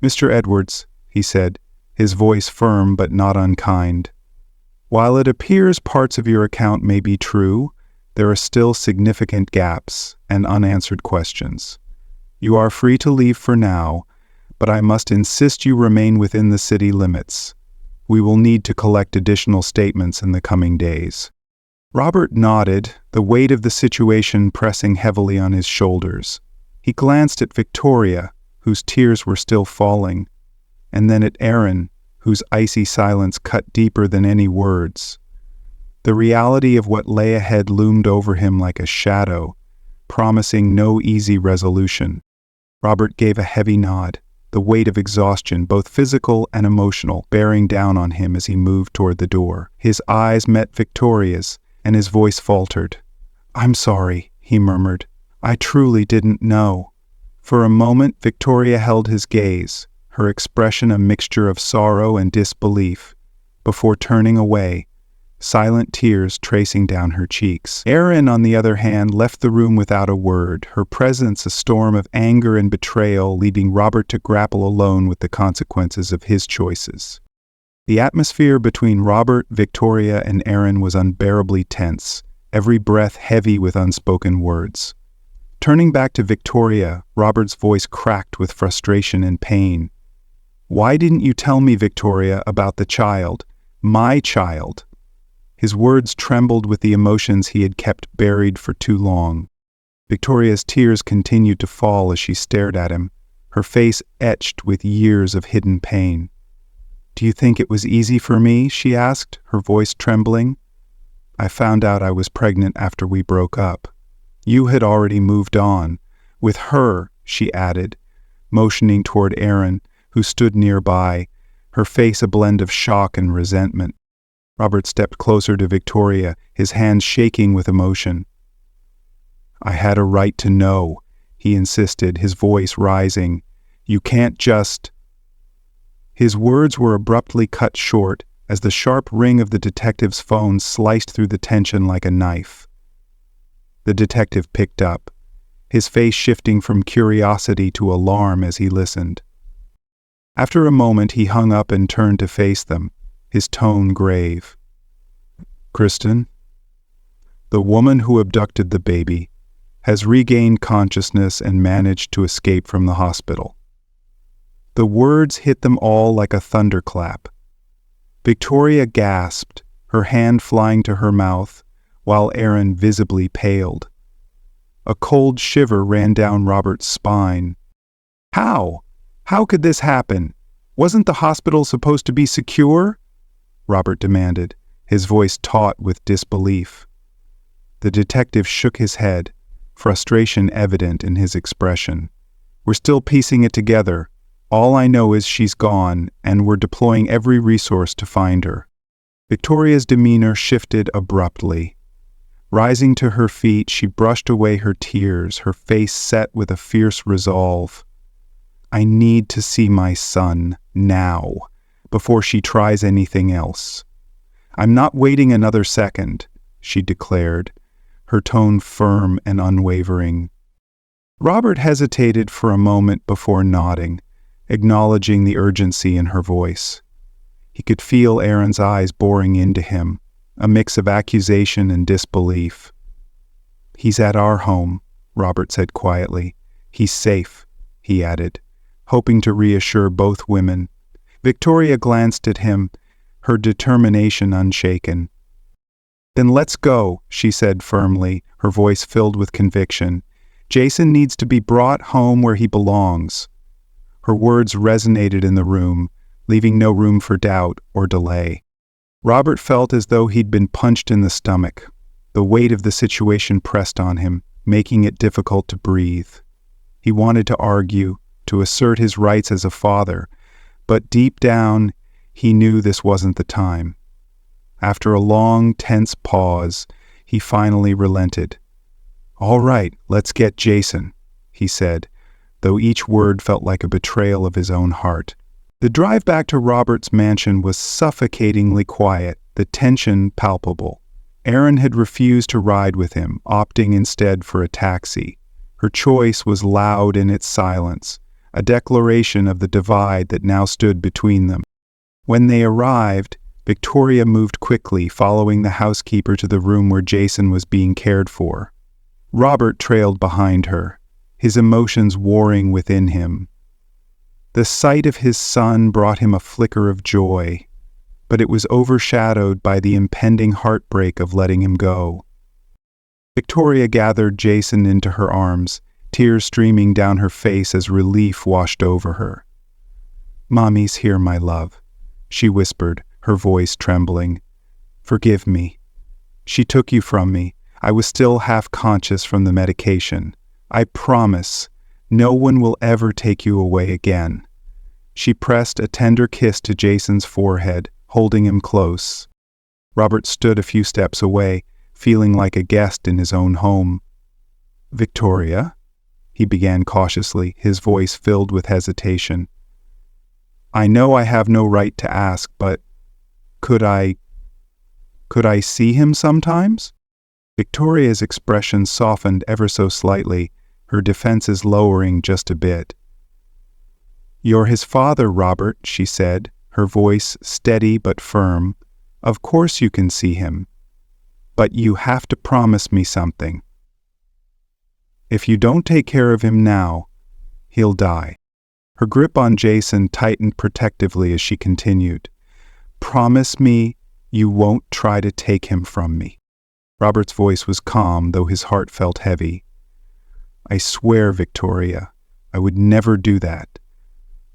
"Mr. Edwards," he said, his voice firm but not unkind, "while it appears parts of your account may be true, there are still significant gaps and unanswered questions. You are free to leave for now, but I must insist you remain within the city limits. We will need to collect additional statements in the coming days." Robert nodded, the weight of the situation pressing heavily on his shoulders. He glanced at Victoria, whose tears were still falling, and then at Aaron, whose icy silence cut deeper than any words. The reality of what lay ahead loomed over him like a shadow, promising no easy resolution. Robert gave a heavy nod, the weight of exhaustion, both physical and emotional, bearing down on him as he moved toward the door. His eyes met Victoria's, and his voice faltered. "I'm sorry," he murmured. "I truly didn't know." For a moment, Victoria held his gaze, her expression a mixture of sorrow and disbelief, before turning away, silent tears tracing down her cheeks. Aaron, on the other hand, left the room without a word, her presence a storm of anger and betrayal, leaving Robert to grapple alone with the consequences of his choices. The atmosphere between Robert, Victoria, and Aaron was unbearably tense, every breath heavy with unspoken words. Turning back to Victoria, Robert's voice cracked with frustration and pain. "Why didn't you tell me, Victoria, about the child? My child." His words trembled with the emotions he had kept buried for too long. Victoria's tears continued to fall as she stared at him, her face etched with years of hidden pain. "Do you think it was easy for me?" she asked, her voice trembling. "I found out I was pregnant after we broke up. You had already moved on. With her," she added, motioning toward Aaron, who stood nearby, her face a blend of shock and resentment. Robert stepped closer to Victoria, his hands shaking with emotion. "I had a right to know," he insisted, his voice rising. "You can't just—" His words were abruptly cut short as the sharp ring of the detective's phone sliced through the tension like a knife. The detective picked up, his face shifting from curiosity to alarm as he listened. After a moment, he hung up and turned to face them, his tone grave. "Kristen, the woman who abducted the baby has regained consciousness and managed to escape from the hospital." The words hit them all like a thunderclap. Victoria gasped, her hand flying to her mouth, while Aaron visibly paled. A cold shiver ran down Robert's spine. "How? How could this happen? Wasn't the hospital supposed to be secure?" Robert demanded, his voice taut with disbelief. The detective shook his head, frustration evident in his expression. "We're still piecing it together. All I know is she's gone, and we're deploying every resource to find her." Victoria's demeanor shifted abruptly. Rising to her feet, she brushed away her tears, her face set with a fierce resolve. "I need to see my son, now, before she tries anything else. I'm not waiting another second," she declared, her tone firm and unwavering. Robert hesitated for a moment before nodding, acknowledging the urgency in her voice. He could feel Aaron's eyes boring into him, a mix of accusation and disbelief. "He's at our home," Robert said quietly. "He's safe," he added, hoping to reassure both women. Victoria glanced at him, her determination unshaken. "Then let's go," she said firmly, her voice filled with conviction. "Jason needs to be brought home where he belongs." Her words resonated in the room, leaving no room for doubt or delay. Robert felt as though he'd been punched in the stomach. The weight of the situation pressed on him, making it difficult to breathe. He wanted to argue, to assert his rights as a father, but deep down, he knew this wasn't the time. After a long, tense pause, he finally relented. "All right, let's get Jason," he said, though each word felt like a betrayal of his own heart. The drive back to Robert's mansion was suffocatingly quiet, the tension palpable. Erin had refused to ride with him, opting instead for a taxi. Her choice was loud in its silence, a declaration of the divide that now stood between them. When they arrived, Victoria moved quickly, following the housekeeper to the room where Jason was being cared for. Robert trailed behind her, his emotions warring within him. The sight of his son brought him a flicker of joy, but it was overshadowed by the impending heartbreak of letting him go. Victoria gathered Jason into her arms, tears streaming down her face as relief washed over her. "Mommy's here, my love," she whispered, her voice trembling. "Forgive me. She took you from me. I was still half conscious from the medication. I promise, no one will ever take you away again." She pressed a tender kiss to Jason's forehead, holding him close. Robert stood a few steps away, feeling like a guest in his own home. "Victoria?" he began cautiously, his voice filled with hesitation. "I know I have no right to ask, but could I see him sometimes?" Victoria's expression softened ever so slightly, her defenses lowering just a bit. "You're his father, Robert," she said, her voice steady but firm. "Of course you can see him. But you have to promise me something. If you don't take care of him now, he'll die." Her grip on Jason tightened protectively as she continued. "Promise me you won't try to take him from me." Robert's voice was calm, though his heart felt heavy. "I swear, Victoria, I would never do that.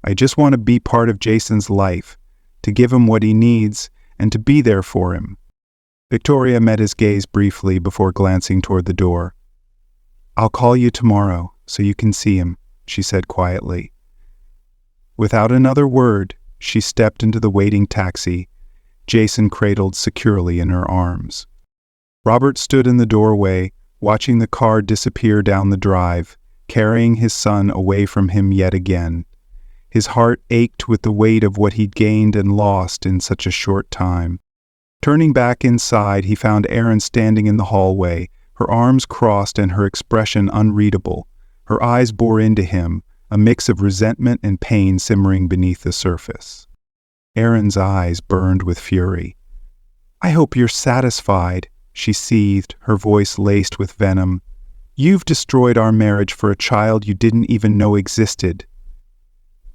I just want to be part of Jason's life, to give him what he needs, and to be there for him." Victoria met his gaze briefly before glancing toward the door. "I'll call you tomorrow, so you can see him," she said quietly. Without another word, she stepped into the waiting taxi, Jason cradled securely in her arms. Robert stood in the doorway, watching the car disappear down the drive, carrying his son away from him yet again. His heart ached with the weight of what he'd gained and lost in such a short time. Turning back inside, he found Erin standing in the hallway, her arms crossed and her expression unreadable. Her eyes bore into him, a mix of resentment and pain simmering beneath the surface. Erin's eyes burned with fury. "I hope you're satisfied," she seethed, her voice laced with venom. "You've destroyed our marriage for a child you didn't even know existed."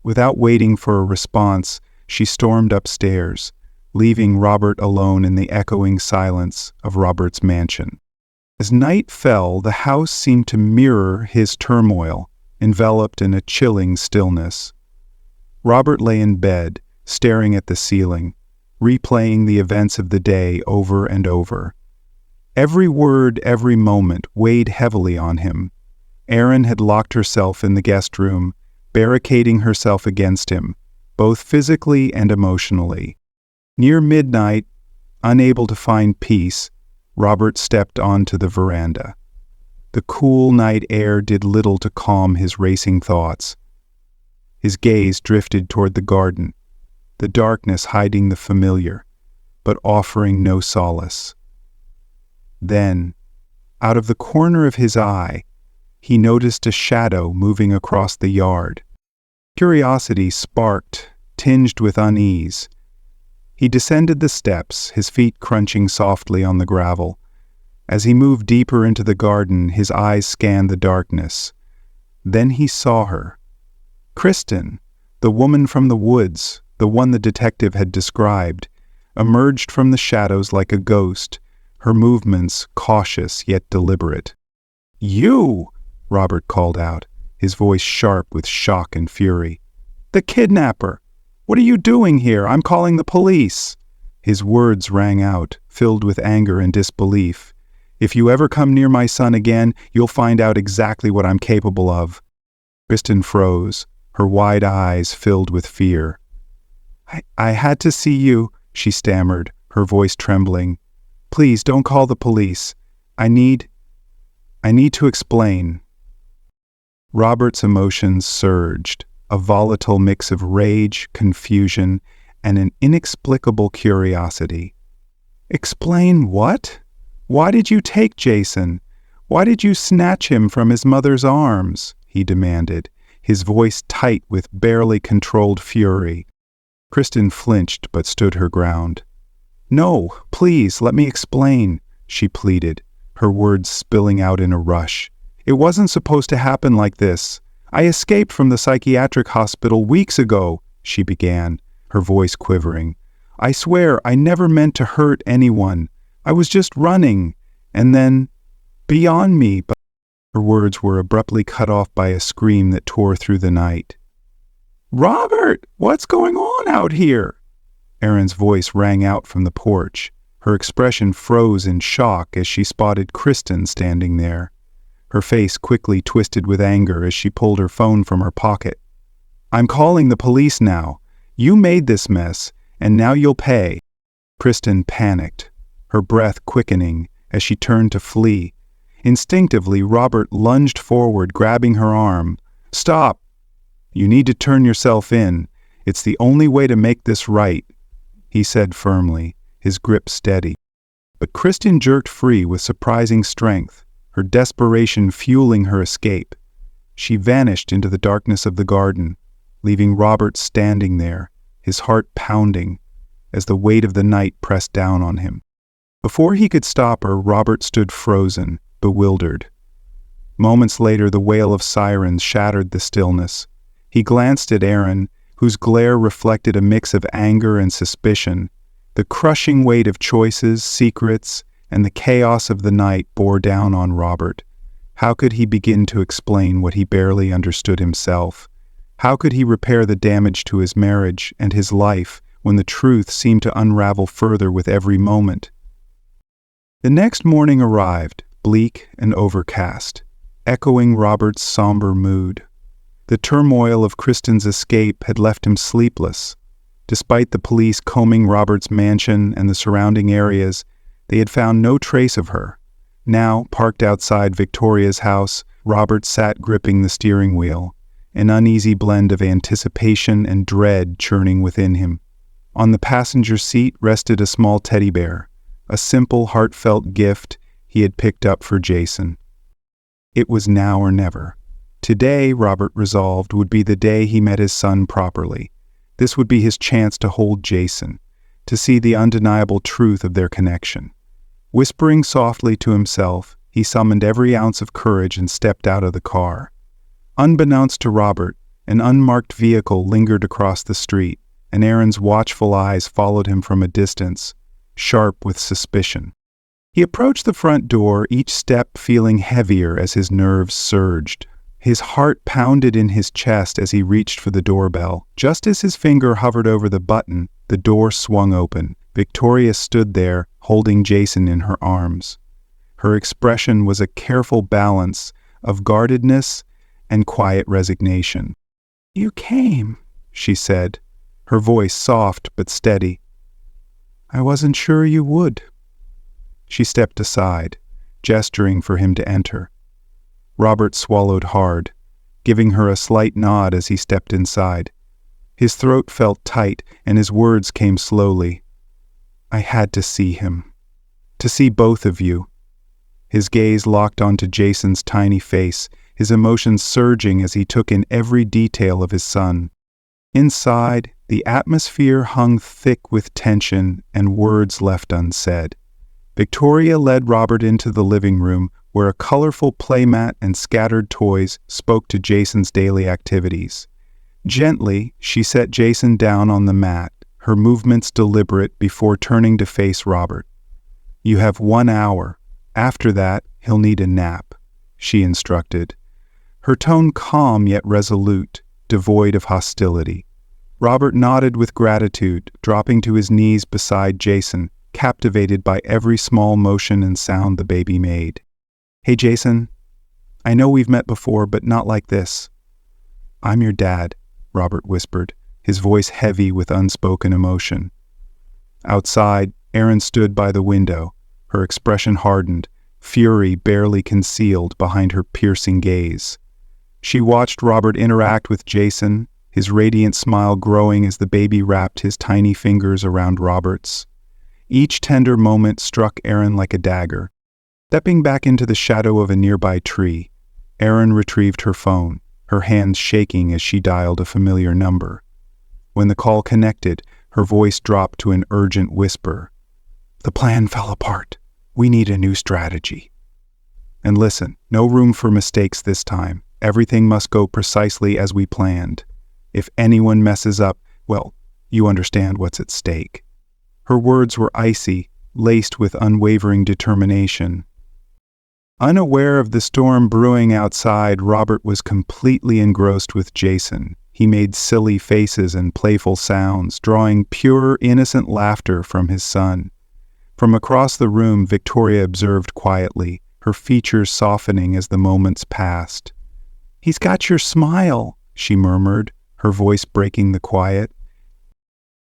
Without waiting for a response, she stormed upstairs, leaving Robert alone in the echoing silence of Robert's mansion. As night fell, the house seemed to mirror his turmoil, enveloped in a chilling stillness. Robert lay in bed, staring at the ceiling, replaying the events of the day over and over. Every word, every moment weighed heavily on him. Erin had locked herself in the guest room, barricading herself against him, both physically and emotionally. Near midnight, unable to find peace, Robert stepped onto the veranda. The cool night air did little to calm his racing thoughts. His gaze drifted toward the garden, the darkness hiding the familiar, but offering no solace. Then, out of the corner of his eye, he noticed a shadow moving across the yard. Curiosity sparked, tinged with unease. He descended the steps, his feet crunching softly on the gravel. As he moved deeper into the garden, his eyes scanned the darkness. Then he saw her. Kristen, the woman from the woods, the one the detective had described, emerged from the shadows like a ghost, her movements cautious yet deliberate. "You!" Robert called out, his voice sharp with shock and fury. The kidnapper! What are you doing here? I'm calling the police!" His words rang out, filled with anger and disbelief. "If you ever come near my son again, you'll find out exactly what I'm capable of." Kristen froze, her wide eyes filled with fear. I had to see you," she stammered, her voice trembling. "Please don't call the police. I need to explain." Robert's emotions surged, a volatile mix of rage, confusion, and an inexplicable curiosity. "Explain what? Why did you take Jason? Why did you snatch him from his mother's arms?" he demanded, his voice tight with barely controlled fury. Kristen flinched but stood her ground. "No, please, let me explain," she pleaded, her words spilling out in a rush. "It wasn't supposed to happen like this. I escaped from the psychiatric hospital weeks ago," she began, her voice quivering. "I swear I never meant to hurt anyone. I was just running, and then, beyond me," but her words were abruptly cut off by a scream that tore through the night. "Robert, what's going on out here?" Erin's voice rang out from the porch. Her expression froze in shock as she spotted Kristen standing there. Her face quickly twisted with anger as she pulled her phone from her pocket. "I'm calling the police now. You made this mess, and now you'll pay." Kristen panicked, her breath quickening as she turned to flee. Instinctively, Robert lunged forward, grabbing her arm. "Stop! You need to turn yourself in. It's the only way to make this right," he said firmly, his grip steady. But Kristen jerked free with surprising strength, her desperation fueling her escape. She vanished into the darkness of the garden, leaving Robert standing there, his heart pounding, as the weight of the night pressed down on him. Before he could stop her, Robert stood frozen, bewildered. Moments later, the wail of sirens shattered the stillness. He glanced at Erin, whose glare reflected a mix of anger and suspicion. The crushing weight of choices, secrets, and the chaos of the night bore down on Robert. How could he begin to explain what he barely understood himself? How could he repair the damage to his marriage and his life when the truth seemed to unravel further with every moment? The next morning arrived, bleak and overcast, echoing Robert's somber mood. The turmoil of Kristen's escape had left him sleepless. Despite the police combing Robert's mansion and the surrounding areas, they had found no trace of her. Now, parked outside Victoria's house, Robert sat gripping the steering wheel, an uneasy blend of anticipation and dread churning within him. On the passenger seat rested a small teddy bear, a simple, heartfelt gift he had picked up for Jason. It was now or never. Today, Robert resolved, would be the day he met his son properly. This would be his chance to hold Jason, to see the undeniable truth of their connection. Whispering softly to himself, he summoned every ounce of courage and stepped out of the car. Unbeknownst to Robert, an unmarked vehicle lingered across the street, and Erin's watchful eyes followed him from a distance, sharp with suspicion. He approached the front door, each step feeling heavier as his nerves surged. His heart pounded in his chest as he reached for the doorbell. Just as his finger hovered over the button, the door swung open. Victoria stood there, holding Jason in her arms. Her expression was a careful balance of guardedness and quiet resignation. "You came," she said, her voice soft but steady. "I wasn't sure you would." She stepped aside, gesturing for him to enter. Robert swallowed hard, giving her a slight nod as he stepped inside. His throat felt tight, and his words came slowly. "I had to see him. To see both of you." His gaze locked onto Jason's tiny face, his emotions surging as he took in every detail of his son. Inside, the atmosphere hung thick with tension and words left unsaid. Victoria led Robert into the living room, where a colorful playmat and scattered toys spoke to Jason's daily activities. Gently, she set Jason down on the mat, her movements deliberate before turning to face Robert. "You have 1 hour. After that, he'll need a nap," she instructed, her tone calm yet resolute, devoid of hostility. Robert nodded with gratitude, dropping to his knees beside Jason, captivated by every small motion and sound the baby made. "Hey, Jason. I know we've met before, but not like this." "I'm your dad," Robert whispered, his voice heavy with unspoken emotion. Outside, Erin stood by the window, her expression hardened, fury barely concealed behind her piercing gaze. She watched Robert interact with Jason, his radiant smile growing as the baby wrapped his tiny fingers around Robert's. Each tender moment struck Erin like a dagger. Stepping back into the shadow of a nearby tree, Erin retrieved her phone, her hands shaking as she dialed a familiar number. When the call connected, her voice dropped to an urgent whisper. "The plan fell apart. We need a new strategy. And listen, no room for mistakes this time. Everything must go precisely as we planned. If anyone messes up, well, you understand what's at stake." Her words were icy, laced with unwavering determination. Unaware of the storm brewing outside, Robert was completely engrossed with Jason. He made silly faces and playful sounds, drawing pure, innocent laughter from his son. From across the room, Victoria observed quietly, her features softening as the moments passed. "He's got your smile," she murmured, her voice breaking the quiet.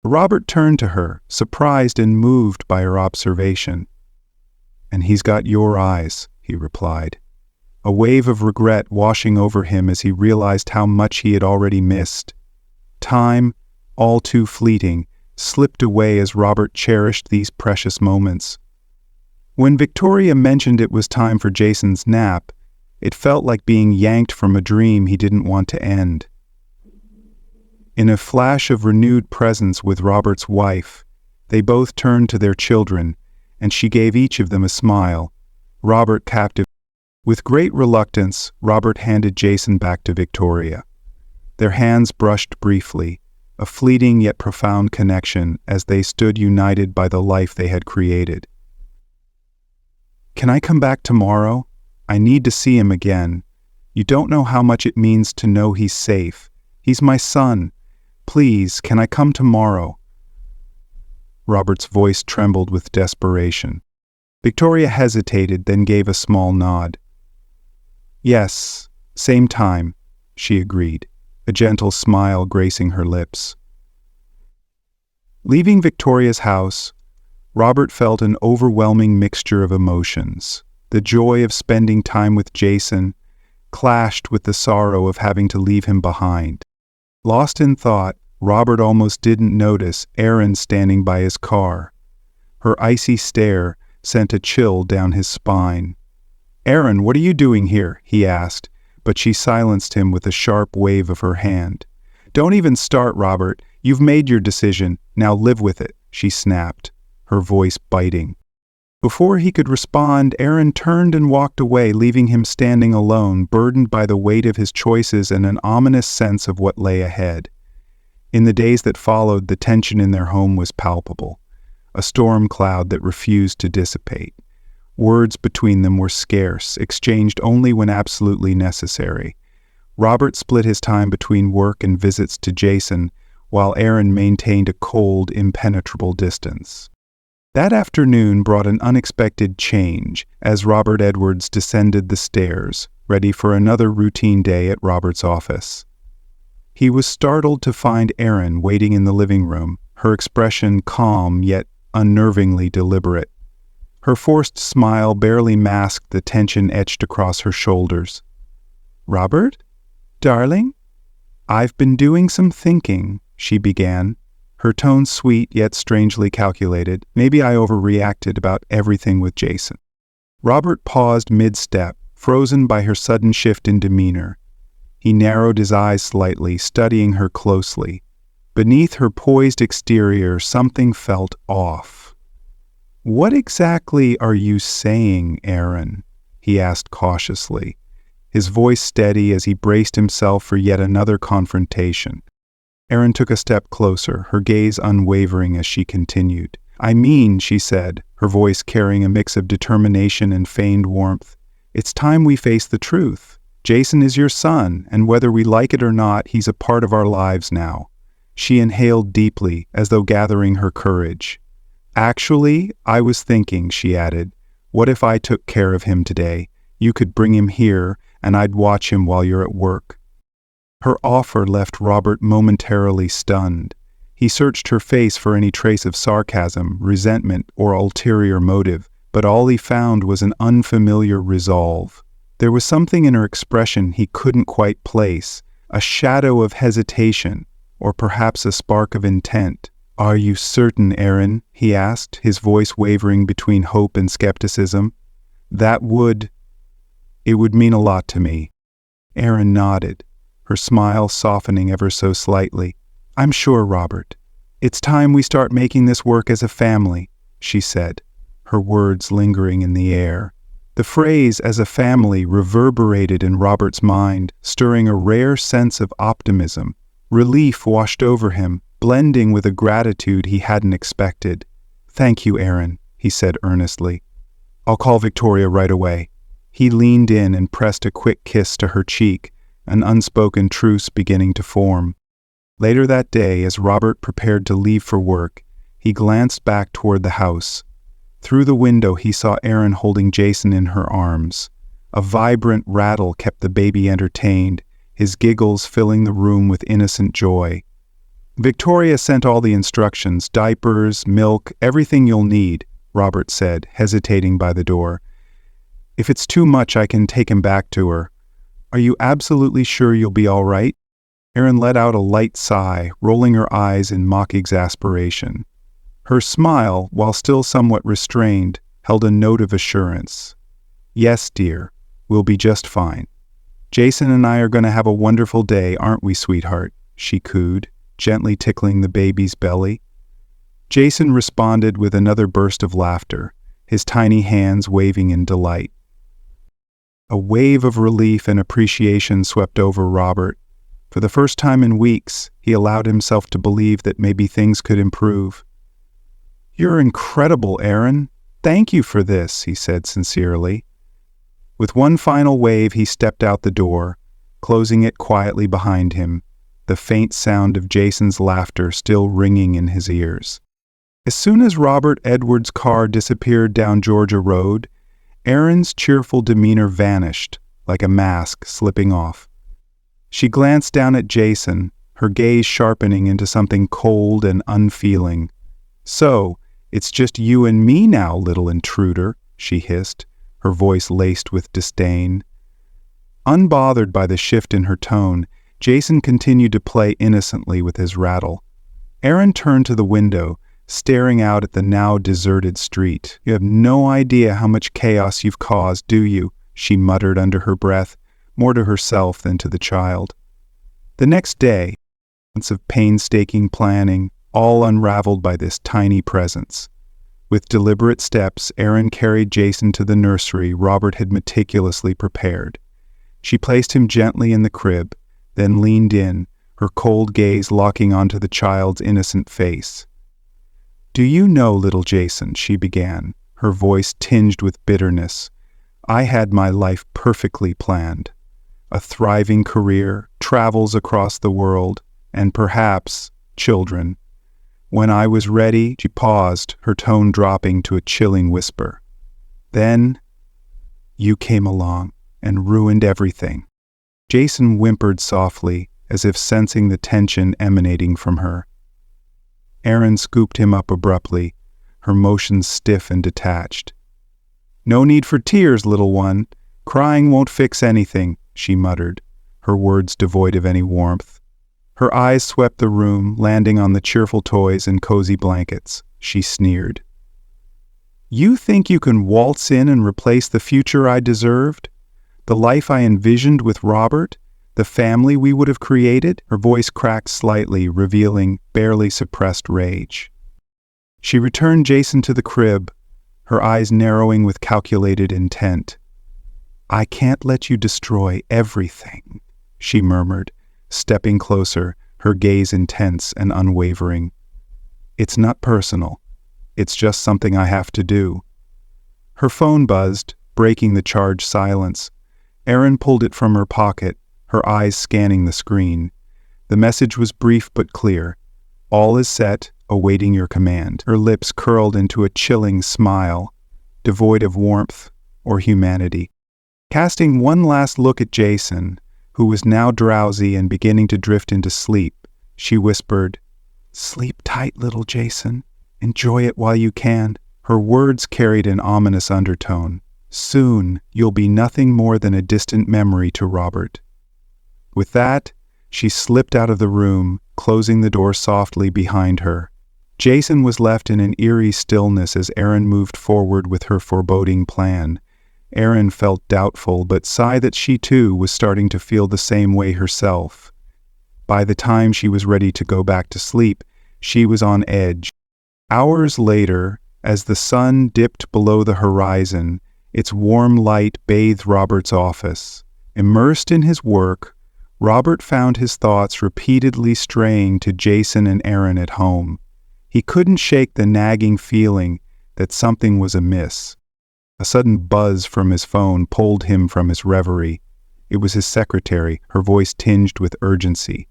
Robert turned to her, surprised and moved by her observation. "And he's got your eyes," he replied, a wave of regret washing over him as he realized how much he had already missed. Time, all too fleeting, slipped away as Robert cherished these precious moments. When Victoria mentioned it was time for Jason's nap, it felt like being yanked from a dream he didn't want to end. In a flash of renewed presence with Robert's wife, they both turned to their children, and she gave each of them a smile, Robert captive. With great reluctance, Robert handed Jason back to Victoria. Their hands brushed briefly, a fleeting yet profound connection as they stood united by the life they had created. "Can I come back tomorrow? I need to see him again. You don't know how much it means to know he's safe. He's my son. Please, can I come tomorrow?" Robert's voice trembled with desperation. Victoria hesitated, then gave a small nod. "Yes, same time," she agreed, a gentle smile gracing her lips. Leaving Victoria's house, Robert felt an overwhelming mixture of emotions. The joy of spending time with Jason clashed with the sorrow of having to leave him behind. Lost in thought, Robert almost didn't notice Erin standing by his car. Her icy stare sent a chill down his spine. "Erin, what are you doing here?" he asked, but she silenced him with a sharp wave of her hand. "Don't even start, Robert. You've made your decision. Now live with it," she snapped, her voice biting. Before he could respond, Erin turned and walked away, leaving him standing alone, burdened by the weight of his choices and an ominous sense of what lay ahead. In the days that followed, the tension in their home was palpable, a storm cloud that refused to dissipate. Words between them were scarce, exchanged only when absolutely necessary. Robert split his time between work and visits to Jason, while Erin maintained a cold, impenetrable distance. That afternoon brought an unexpected change as Robert Edwards descended the stairs, ready for another routine day at Robert's office. He was startled to find Erin waiting in the living room, her expression calm yet unnervingly deliberate. Her forced smile barely masked the tension etched across her shoulders. "Robert? Darling? I've been doing some thinking," she began, her tone sweet yet strangely calculated. "Maybe I overreacted about everything with Jason." Robert paused mid-step, frozen by her sudden shift in demeanor. He narrowed his eyes slightly, studying her closely. Beneath her poised exterior, something felt off. "What exactly are you saying, Erin?" he asked cautiously, his voice steady as he braced himself for yet another confrontation. Erin took a step closer, her gaze unwavering as she continued. "I mean," she said, her voice carrying a mix of determination and feigned warmth, "it's time we face the truth. Jason is your son, and whether we like it or not, he's a part of our lives now." She inhaled deeply, as though gathering her courage. "Actually, I was thinking," she added, "what if I took care of him today? You could bring him here, and I'd watch him while you're at work." Her offer left Robert momentarily stunned. He searched her face for any trace of sarcasm, resentment, or ulterior motive, but all he found was an unfamiliar resolve. There was something in her expression he couldn't quite place, a shadow of hesitation, or perhaps a spark of intent. "Are you certain, Aaron?" he asked, his voice wavering between hope and skepticism. It would mean a lot to me." Aaron nodded, her smile softening ever so slightly. "I'm sure, Robert. It's time we start making this work as a family," she said, her words lingering in the air. The phrase "as a family" reverberated in Robert's mind, stirring a rare sense of optimism. Relief washed over him, blending with a gratitude he hadn't expected. "Thank you, Aaron," he said earnestly. "I'll call Victoria right away." He leaned in and pressed a quick kiss to her cheek, an unspoken truce beginning to form. Later that day, as Robert prepared to leave for work, he glanced back toward the house. Through the window he saw Aaron holding Jason in her arms. A vibrant rattle kept the baby entertained, his giggles filling the room with innocent joy. "Victoria sent all the instructions, diapers, milk, everything you'll need," Robert said, hesitating by the door. "If it's too much, I can take him back to her. Are you absolutely sure you'll be all right?" Aaron let out a light sigh, rolling her eyes in mock exasperation. Her smile, while still somewhat restrained, held a note of assurance. "Yes, dear, we'll be just fine. Jason and I are going to have a wonderful day, aren't we, sweetheart?" she cooed, gently tickling the baby's belly. Jason responded with another burst of laughter, his tiny hands waving in delight. A wave of relief and appreciation swept over Robert. For the first time in weeks, he allowed himself to believe that maybe things could improve. "You're incredible, Aaron. Thank you for this," he said sincerely. With one final wave, he stepped out the door, closing it quietly behind him, the faint sound of Jason's laughter still ringing in his ears. As soon as Robert Edwards' car disappeared down Georgia Road, Erin's cheerful demeanor vanished, like a mask slipping off. She glanced down at Jason, her gaze sharpening into something cold and unfeeling. "So, it's just you and me now, little intruder," she hissed, her voice laced with disdain. Unbothered by the shift in her tone, Jason continued to play innocently with his rattle. Erin turned to the window, staring out at the now deserted street. "You have no idea how much chaos you've caused, do you?" she muttered under her breath, more to herself than to the child. The next day, months of painstaking planning, all unraveled by this tiny presence. With deliberate steps, Erin carried Jason to the nursery Robert had meticulously prepared. She placed him gently in the crib, then leaned in, her cold gaze locking onto the child's innocent face. "Do you know, little Jason," she began, her voice tinged with bitterness, "I had my life perfectly planned. A thriving career, travels across the world, and perhaps children. When I was ready," she paused, her tone dropping to a chilling whisper. "Then you came along and ruined everything." Jason whimpered softly, as if sensing the tension emanating from her. Erin scooped him up abruptly, her motions stiff and detached. "No need for tears, little one. Crying won't fix anything," she muttered, her words devoid of any warmth. Her eyes swept the room, landing on the cheerful toys and cozy blankets. She sneered. "You think you can waltz in and replace the future I deserved? The life I envisioned with Robert? The family we would have created?" Her voice cracked slightly, revealing barely suppressed rage. She returned Jason to the crib, her eyes narrowing with calculated intent. "I can't let you destroy everything," she murmured, stepping closer, her gaze intense and unwavering. "It's not personal. It's just something I have to do." Her phone buzzed, breaking the charged silence. Erin pulled it from her pocket, her eyes scanning the screen. The message was brief but clear. All is set, awaiting your command. Her lips curled into a chilling smile, devoid of warmth or humanity. Casting one last look at Jason, who was now drowsy and beginning to drift into sleep, she whispered, "Sleep tight, little Jason. Enjoy it while you can." Her words carried an ominous undertone. Soon, you'll be nothing more than a distant memory to Robert. With that, she slipped out of the room, closing the door softly behind her. Jason was left in an eerie stillness as Erin moved forward with her foreboding plan. Erin felt doubtful, but sighed that she too was starting to feel the same way herself. By the time she was ready to go back to sleep, she was on edge. Hours later, as the sun dipped below the horizon, its warm light bathed Robert's office. Immersed in his work, Robert found his thoughts repeatedly straying to Jason and Erin at home. He couldn't shake the nagging feeling that something was amiss. A sudden buzz from his phone pulled him from his reverie. It was his secretary, her voice tinged with urgency.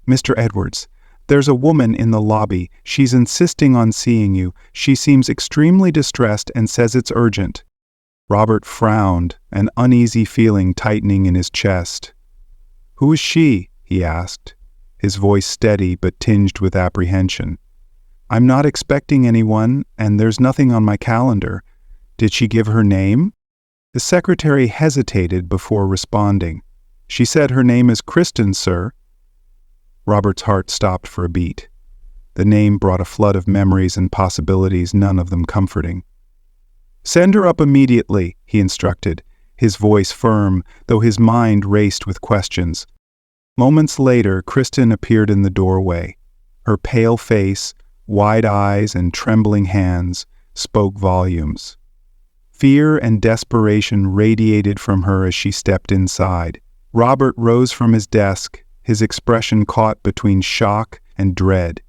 "Mr. Edwards, there's a woman in the lobby. She's insisting on seeing you. She seems extremely distressed and says it's urgent." Robert frowned, an uneasy feeling tightening in his chest. "Who is she?" he asked, his voice steady but tinged with apprehension. "I'm not expecting anyone, and there's nothing on my calendar. Did she give her name?" The secretary hesitated before responding. "She said her name is Kristen, sir." Robert's heart stopped for a beat. The name brought a flood of memories and possibilities, none of them comforting. "Send her up immediately," he instructed, his voice firm, though his mind raced with questions. Moments later, Kristen appeared in the doorway. Her pale face, wide eyes, and trembling hands spoke volumes. Fear and desperation radiated from her as she stepped inside. Robert rose from his desk, his expression caught between shock and dread.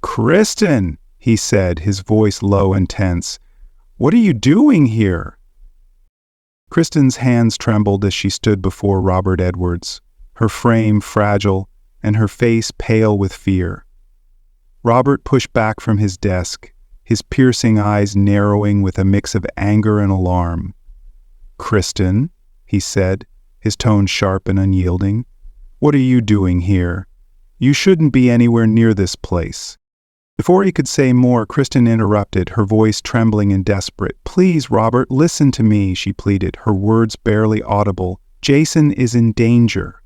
"Kristen," he said, his voice low and tense. "What are you doing here?" Kristen's hands trembled as she stood before Robert Edwards, her frame fragile and her face pale with fear. Robert pushed back from his desk, his piercing eyes narrowing with a mix of anger and alarm. "Kristen," he said, his tone sharp and unyielding, "what are you doing here? You shouldn't be anywhere near this place." Before he could say more, Kristen interrupted, her voice trembling and desperate. "Please, Robert, listen to me," she pleaded, her words barely audible. "Jason is in danger."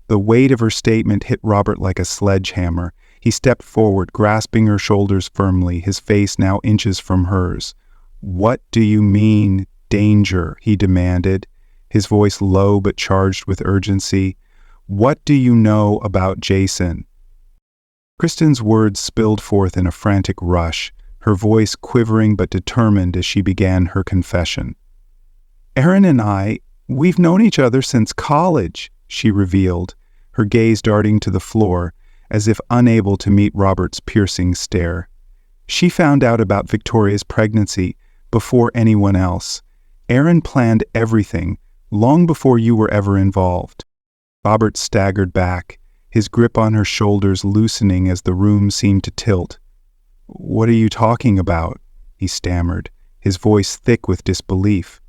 The weight of her statement hit Robert like a sledgehammer. He stepped forward, grasping her shoulders firmly, his face now inches from hers. "What do you mean, danger?" he demanded, his voice low but charged with urgency. "What do you know about Jason?" Kristen's words spilled forth in a frantic rush, her voice quivering but determined as she began her confession. "Erin and we've known each other since college," she revealed, her gaze darting to the floor, as if unable to meet Robert's piercing stare. "She found out about Victoria's pregnancy before anyone else. Erin planned everything, long before you were ever involved." Robert staggered back, his grip on her shoulders loosening as the room seemed to tilt. "What are you talking about?" he stammered, his voice thick with disbelief.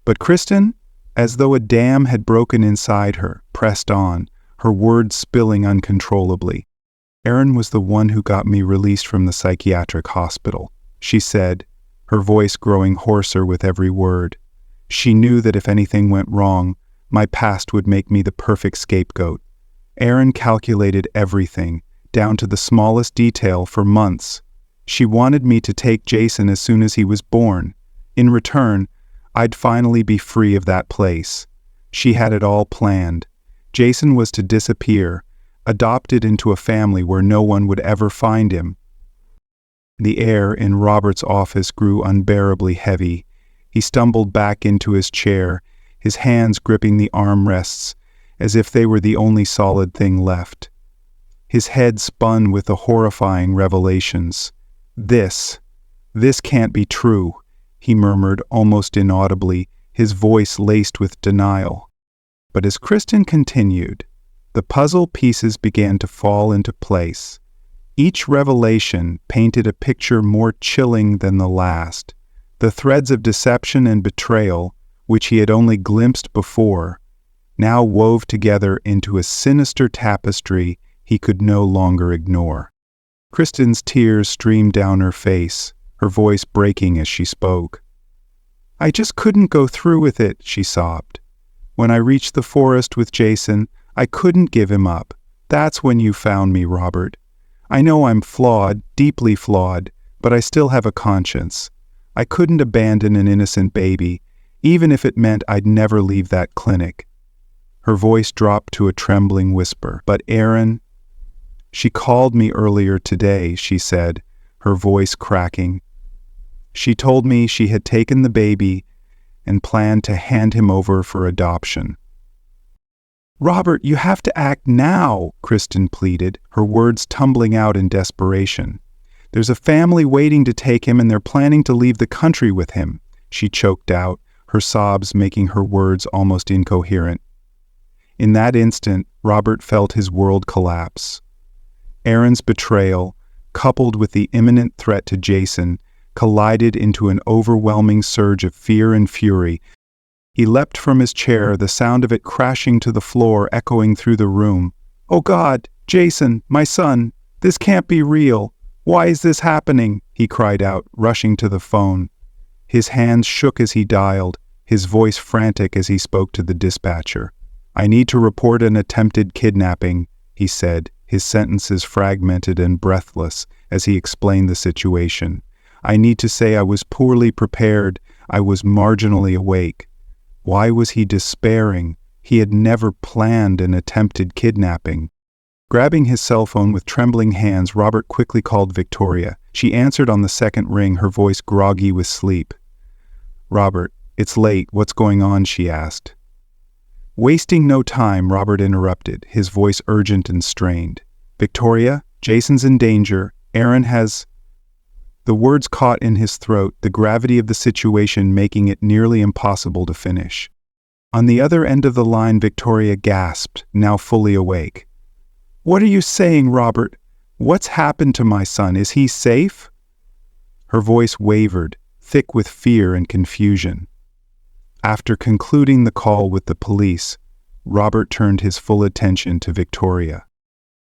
But Kristen, as though a dam had broken inside her, pressed on, her words spilling uncontrollably. "Erin was the one who got me released from the psychiatric hospital," she said, her voice growing hoarser with every word. "She knew that if anything went wrong, my past would make me the perfect scapegoat. Erin calculated everything, down to the smallest detail, for months. She wanted me to take Jason as soon as he was born. In return, I'd finally be free of that place. She had it all planned. Jason was to disappear, adopted into a family where no one would ever find him." The air in Robert's office grew unbearably heavy. He stumbled back into his chair, his hands gripping the armrests, as if they were the only solid thing left. His head spun with the horrifying revelations. This can't be true," he murmured almost inaudibly, his voice laced with denial. But as Kristen continued, the puzzle pieces began to fall into place. Each revelation painted a picture more chilling than the last. The threads of deception and betrayal, which he had only glimpsed before, now wove together into a sinister tapestry he could no longer ignore. Kristen's tears streamed down her face, her voice breaking as she spoke. "I just couldn't go through with it," she sobbed. "When I reached the forest with Jason, I couldn't give him up. That's when you found me, Robert. I know I'm flawed, deeply flawed, but I still have a conscience. I couldn't abandon an innocent baby, even if it meant I'd never leave that clinic." Her voice dropped to a trembling whisper. "But Aaron—" "She called me earlier today," she said, her voice cracking. "She told me she had taken the baby and planned to hand him over for adoption." "Robert, you have to act now," Kristen pleaded, her words tumbling out in desperation. "There's a family waiting to take him and they're planning to leave the country with him," she choked out, her sobs making her words almost incoherent. In that instant, Robert felt his world collapse. Aaron's betrayal, coupled with the imminent threat to Jason, collided into an overwhelming surge of fear and fury. He leapt from his chair, the sound of it crashing to the floor echoing through the room. "Oh God, Jason, my son, this can't be real. Why is this happening?" he cried out, rushing to the phone. His hands shook as he dialed, his voice frantic as he spoke to the dispatcher. "I need to report an attempted kidnapping," he said, his sentences fragmented and breathless as he explained the situation. "I need to say I was poorly prepared, I was marginally awake." Why was he despairing? He had never planned an attempted kidnapping. Grabbing his cell phone with trembling hands, Robert quickly called Victoria. She answered on the second ring, her voice groggy with sleep. "Robert, it's late. What's going on?" she asked. Wasting no time, Robert interrupted, his voice urgent and strained. "Victoria, Jason's in danger. Aaron has—" The words caught in his throat, the gravity of the situation making it nearly impossible to finish. On the other end of the line, Victoria gasped, now fully awake. "What are you saying, Robert? What's happened to my son? Is he safe?" Her voice wavered, thick with fear and confusion. After concluding the call with the police, Robert turned his full attention to Victoria.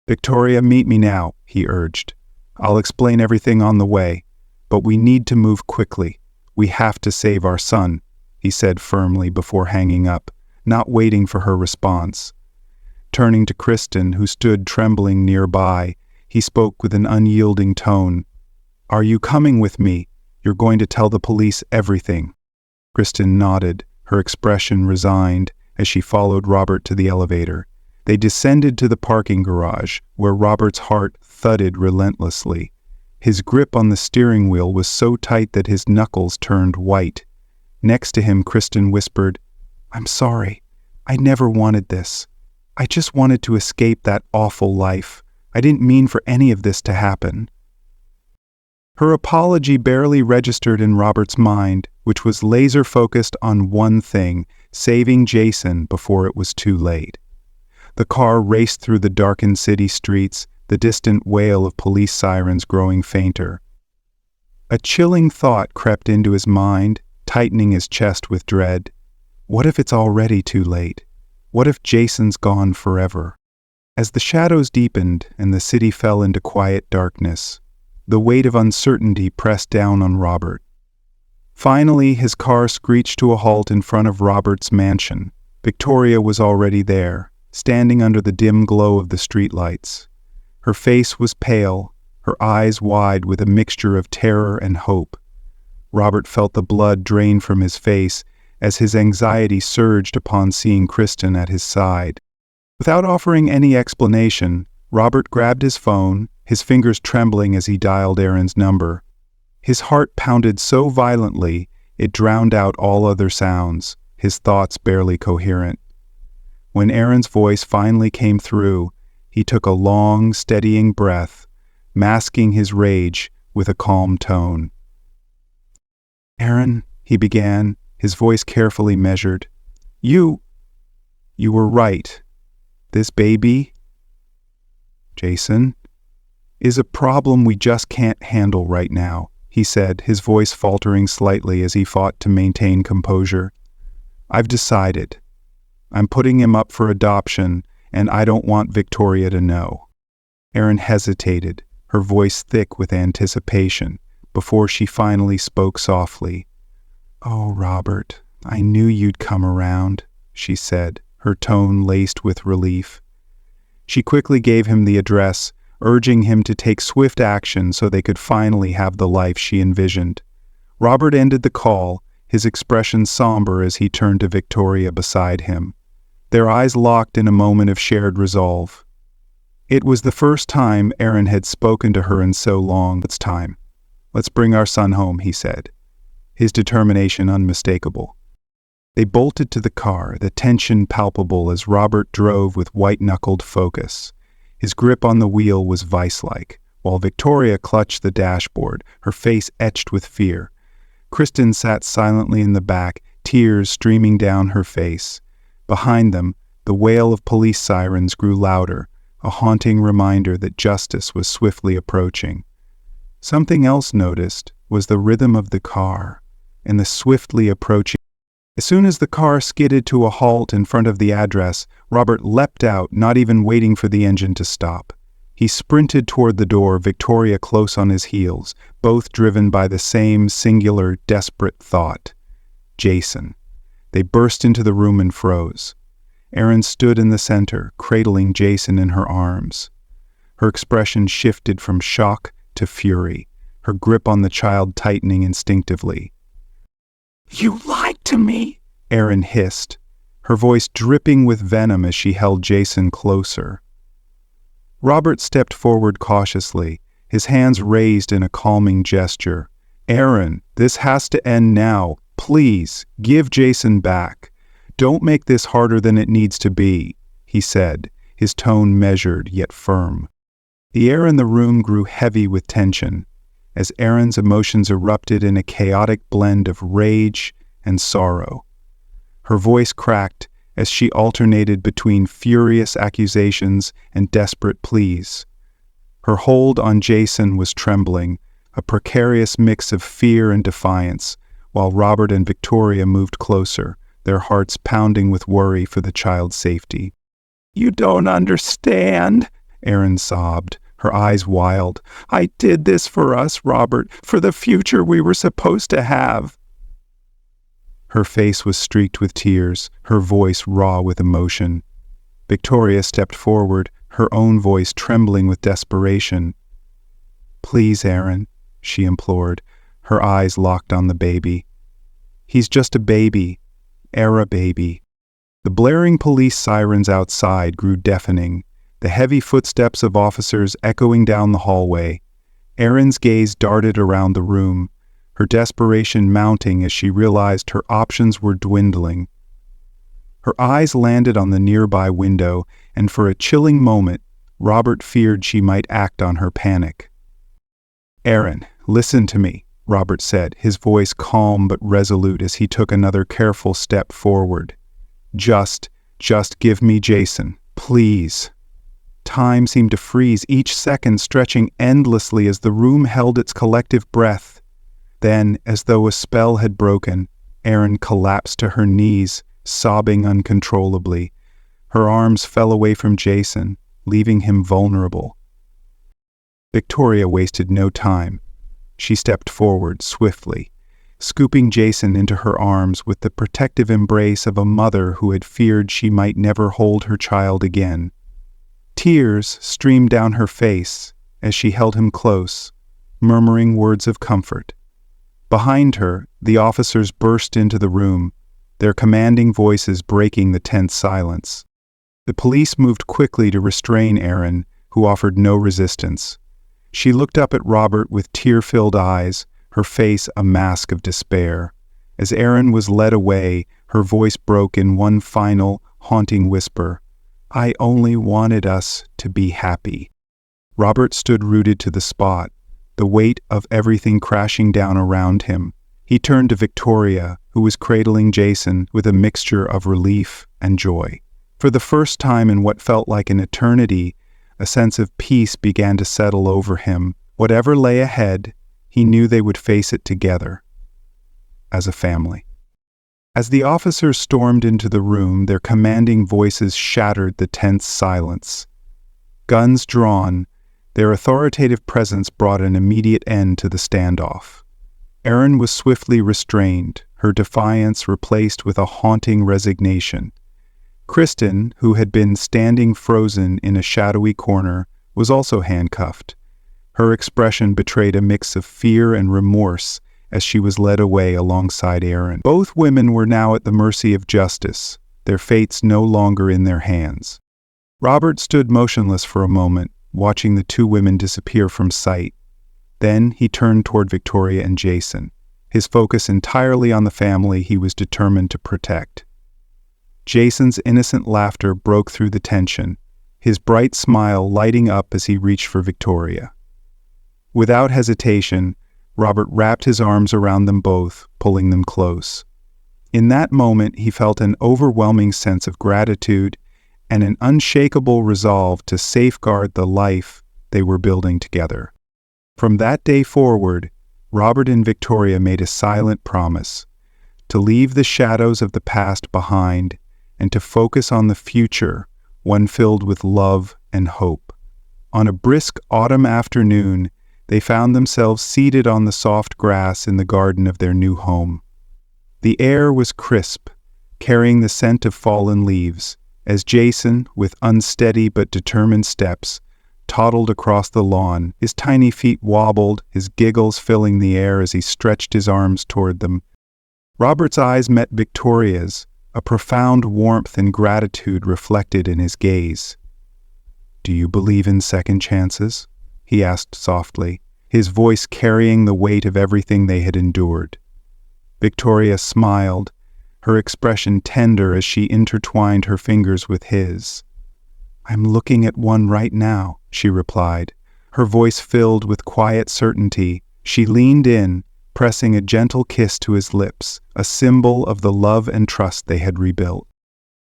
"Victoria, meet me now," he urged. "I'll explain everything on the way, but we need to move quickly. We have to save our son," he said firmly before hanging up, not waiting for her response. Turning to Kristen, who stood trembling nearby, he spoke with an unyielding tone. "Are you coming with me? You're going to tell the police everything." Kristen nodded, her expression resigned, as she followed Robert to the elevator. They descended to the parking garage, where Robert's heart thudded relentlessly. His grip on the steering wheel was so tight that his knuckles turned white. Next to him, Kristen whispered, "I'm sorry. I never wanted this. I just wanted to escape that awful life. I didn't mean for any of this to happen." Her apology barely registered in Robert's mind, which was laser-focused on one thing, saving Jason before it was too late. The car raced through the darkened city streets, the distant wail of police sirens growing fainter. A chilling thought crept into his mind, tightening his chest with dread. What if it's already too late? What if Jason's gone forever? As the shadows deepened and the city fell into quiet darkness, the weight of uncertainty pressed down on Robert. Finally, his car screeched to a halt in front of Robert's mansion. Victoria was already there, standing under the dim glow of the streetlights. Her face was pale, her eyes wide with a mixture of terror and hope. Robert felt the blood drain from his face as his anxiety surged upon seeing Kristen at his side. Without offering any explanation, Robert grabbed his phone, his fingers trembling as he dialed Aaron's number. His heart pounded so violently it drowned out all other sounds, his thoughts barely coherent. When Aaron's voice finally came through, he took a long, steadying breath, masking his rage with a calm tone. "Aaron," he began, his voice carefully measured. You were right. This baby, Jason, is a problem we just can't handle right now, he said, his voice faltering slightly as he fought to maintain composure. I've decided. I'm putting him up for adoption, and I don't want Victoria to know. Erin hesitated, her voice thick with anticipation, before she finally spoke softly. Oh, Robert, I knew you'd come around, she said, her tone laced with relief. She quickly gave him the address, urging him to take swift action so they could finally have the life she envisioned. Robert ended the call, his expression somber as he turned to Victoria beside him. Their eyes locked in a moment of shared resolve. It was the first time Erin had spoken to her in so long. It's time. Let's bring our son home, he said, his determination unmistakable. They bolted to the car, the tension palpable as Robert drove with white-knuckled focus. His grip on the wheel was vice-like, while Victoria clutched the dashboard, her face etched with fear. Kristen sat silently in the back, tears streaming down her face. Behind them, the wail of police sirens grew louder, a haunting reminder that justice was swiftly approaching. Something else noticed was the rhythm of the car, and the swiftly approaching. As soon as the car skidded to a halt in front of the address, Robert leapt out, not even waiting for the engine to stop. He sprinted toward the door, Victoria close on his heels, both driven by the same singular, desperate thought. Jason. They burst into the room and froze. Erin stood in the center, cradling Jason in her arms. Her expression shifted from shock to fury, her grip on the child tightening instinctively. You lied to me, Erin hissed, her voice dripping with venom as she held Jason closer. Robert stepped forward cautiously, his hands raised in a calming gesture. Erin, this has to end now. Please, give Jason back. Don't make this harder than it needs to be, he said, his tone measured yet firm. The air in the room grew heavy with tension, as Erin's emotions erupted in a chaotic blend of rage and sorrow. Her voice cracked as she alternated between furious accusations and desperate pleas. Her hold on Jason was trembling, a precarious mix of fear and defiance, while Robert and Victoria moved closer, their hearts pounding with worry for the child's safety. You don't understand, Erin sobbed, her eyes wild. I did this for us, Robert, for the future we were supposed to have. Her face was streaked with tears, her voice raw with emotion. Victoria stepped forward, her own voice trembling with desperation. Please, Erin, she implored, her eyes locked on the baby. He's just a baby, a baby. The blaring police sirens outside grew deafening, the heavy footsteps of officers echoing down the hallway. Erin's gaze darted around the room, her desperation mounting as she realized her options were dwindling. Her eyes landed on the nearby window, and for a chilling moment, Robert feared she might act on her panic. Erin, listen to me, Robert said, his voice calm but resolute as he took another careful step forward. Just give me Jason, please. Time seemed to freeze, each second stretching endlessly as the room held its collective breath. Then, as though a spell had broken, Erin collapsed to her knees, sobbing uncontrollably. Her arms fell away from Jason, leaving him vulnerable. Victoria wasted no time. She stepped forward swiftly, scooping Jason into her arms with the protective embrace of a mother who had feared she might never hold her child again. Tears streamed down her face as she held him close, murmuring words of comfort. Behind her, the officers burst into the room, their commanding voices breaking the tense silence. The police moved quickly to restrain Erin, who offered no resistance. She looked up at Robert with tear-filled eyes, her face a mask of despair. As Erin was led away, her voice broke in one final, haunting whisper. I only wanted us to be happy. Robert stood rooted to the spot, the weight of everything crashing down around him. He turned to Victoria, who was cradling Jason with a mixture of relief and joy. For the first time in what felt like an eternity, a sense of peace began to settle over him. Whatever lay ahead, he knew they would face it together, as a family. As the officers stormed into the room, their commanding voices shattered the tense silence. Guns drawn, their authoritative presence brought an immediate end to the standoff. Erin was swiftly restrained, her defiance replaced with a haunting resignation. Kristen, who had been standing frozen in a shadowy corner, was also handcuffed. Her expression betrayed a mix of fear and remorse as she was led away alongside Erin. Both women were now at the mercy of justice, their fates no longer in their hands. Robert stood motionless for a moment, watching the two women disappear from sight. Then he turned toward Victoria and Jason, his focus entirely on the family he was determined to protect. Jason's innocent laughter broke through the tension, his bright smile lighting up as he reached for Victoria. Without hesitation, Robert wrapped his arms around them both, pulling them close. In that moment, he felt an overwhelming sense of gratitude and an unshakable resolve to safeguard the life they were building together. From that day forward, Robert and Victoria made a silent promise to leave the shadows of the past behind and to focus on the future, one filled with love and hope. On a brisk autumn afternoon, they found themselves seated on the soft grass in the garden of their new home. The air was crisp, carrying the scent of fallen leaves, as Jason, with unsteady but determined steps, toddled across the lawn. His tiny feet wobbled, his giggles filling the air as he stretched his arms toward them. Robert's eyes met Victoria's, a profound warmth and gratitude reflected in his gaze. "Do you believe in second chances?" he asked softly, his voice carrying the weight of everything they had endured. Victoria smiled, her expression tender as she intertwined her fingers with his. "I'm looking at one right now," she replied, her voice filled with quiet certainty. She leaned in, pressing a gentle kiss to his lips, a symbol of the love and trust they had rebuilt.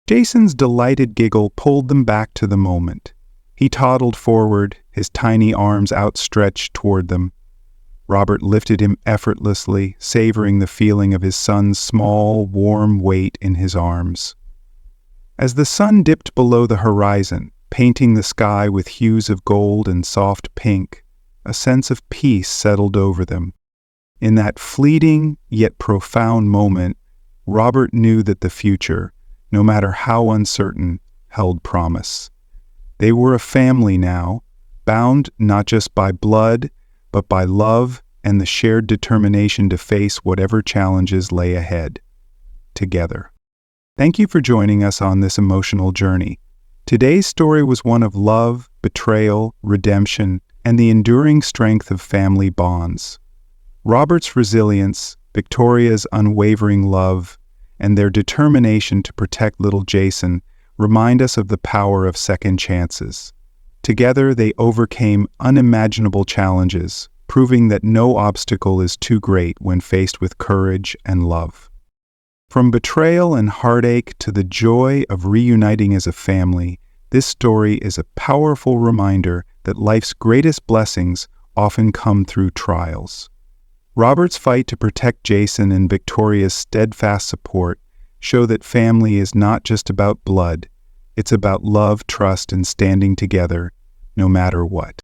Jason's delighted giggle pulled them back to the moment. He toddled forward, his tiny arms outstretched toward them. Robert lifted him effortlessly, savoring the feeling of his son's small, warm weight in his arms. As the sun dipped below the horizon, painting the sky with hues of gold and soft pink, a sense of peace settled over them. In that fleeting yet profound moment, Robert knew that the future, no matter how uncertain, held promise. They were a family now, bound not just by blood, but by love and the shared determination to face whatever challenges lay ahead, together. Thank you for joining us on this emotional journey. Today's story was one of love, betrayal, redemption, and the enduring strength of family bonds. Robert's resilience, Victoria's unwavering love, and their determination to protect little Jason remind us of the power of second chances. Together, they overcame unimaginable challenges, proving that no obstacle is too great when faced with courage and love. From betrayal and heartache to the joy of reuniting as a family, this story is a powerful reminder that life's greatest blessings often come through trials. Robert's fight to protect Jason and Victoria's steadfast support show that family is not just about blood, it's about love, trust, and standing together, no matter what.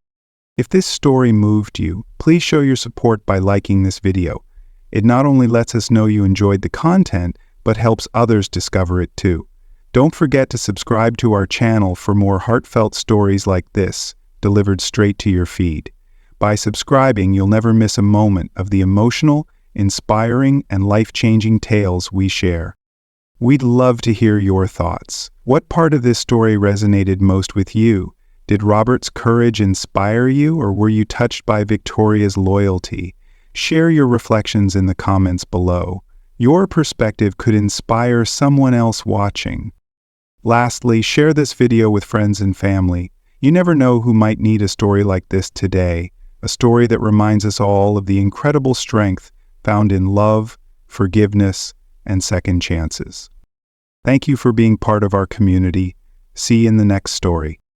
If this story moved you, please show your support by liking this video. It not only lets us know you enjoyed the content, but helps others discover it too. Don't forget to subscribe to our channel for more heartfelt stories like this, delivered straight to your feed. By subscribing, you'll never miss a moment of the emotional, inspiring, and life-changing tales we share. We'd love to hear your thoughts. What part of this story resonated most with you? Did Robert's courage inspire you, or were you touched by Victoria's loyalty? Share your reflections in the comments below. Your perspective could inspire someone else watching. Lastly, share this video with friends and family. You never know who might need a story like this today, a story that reminds us all of the incredible strength found in love, forgiveness, and second chances. Thank you for being part of our community. See you in the next story.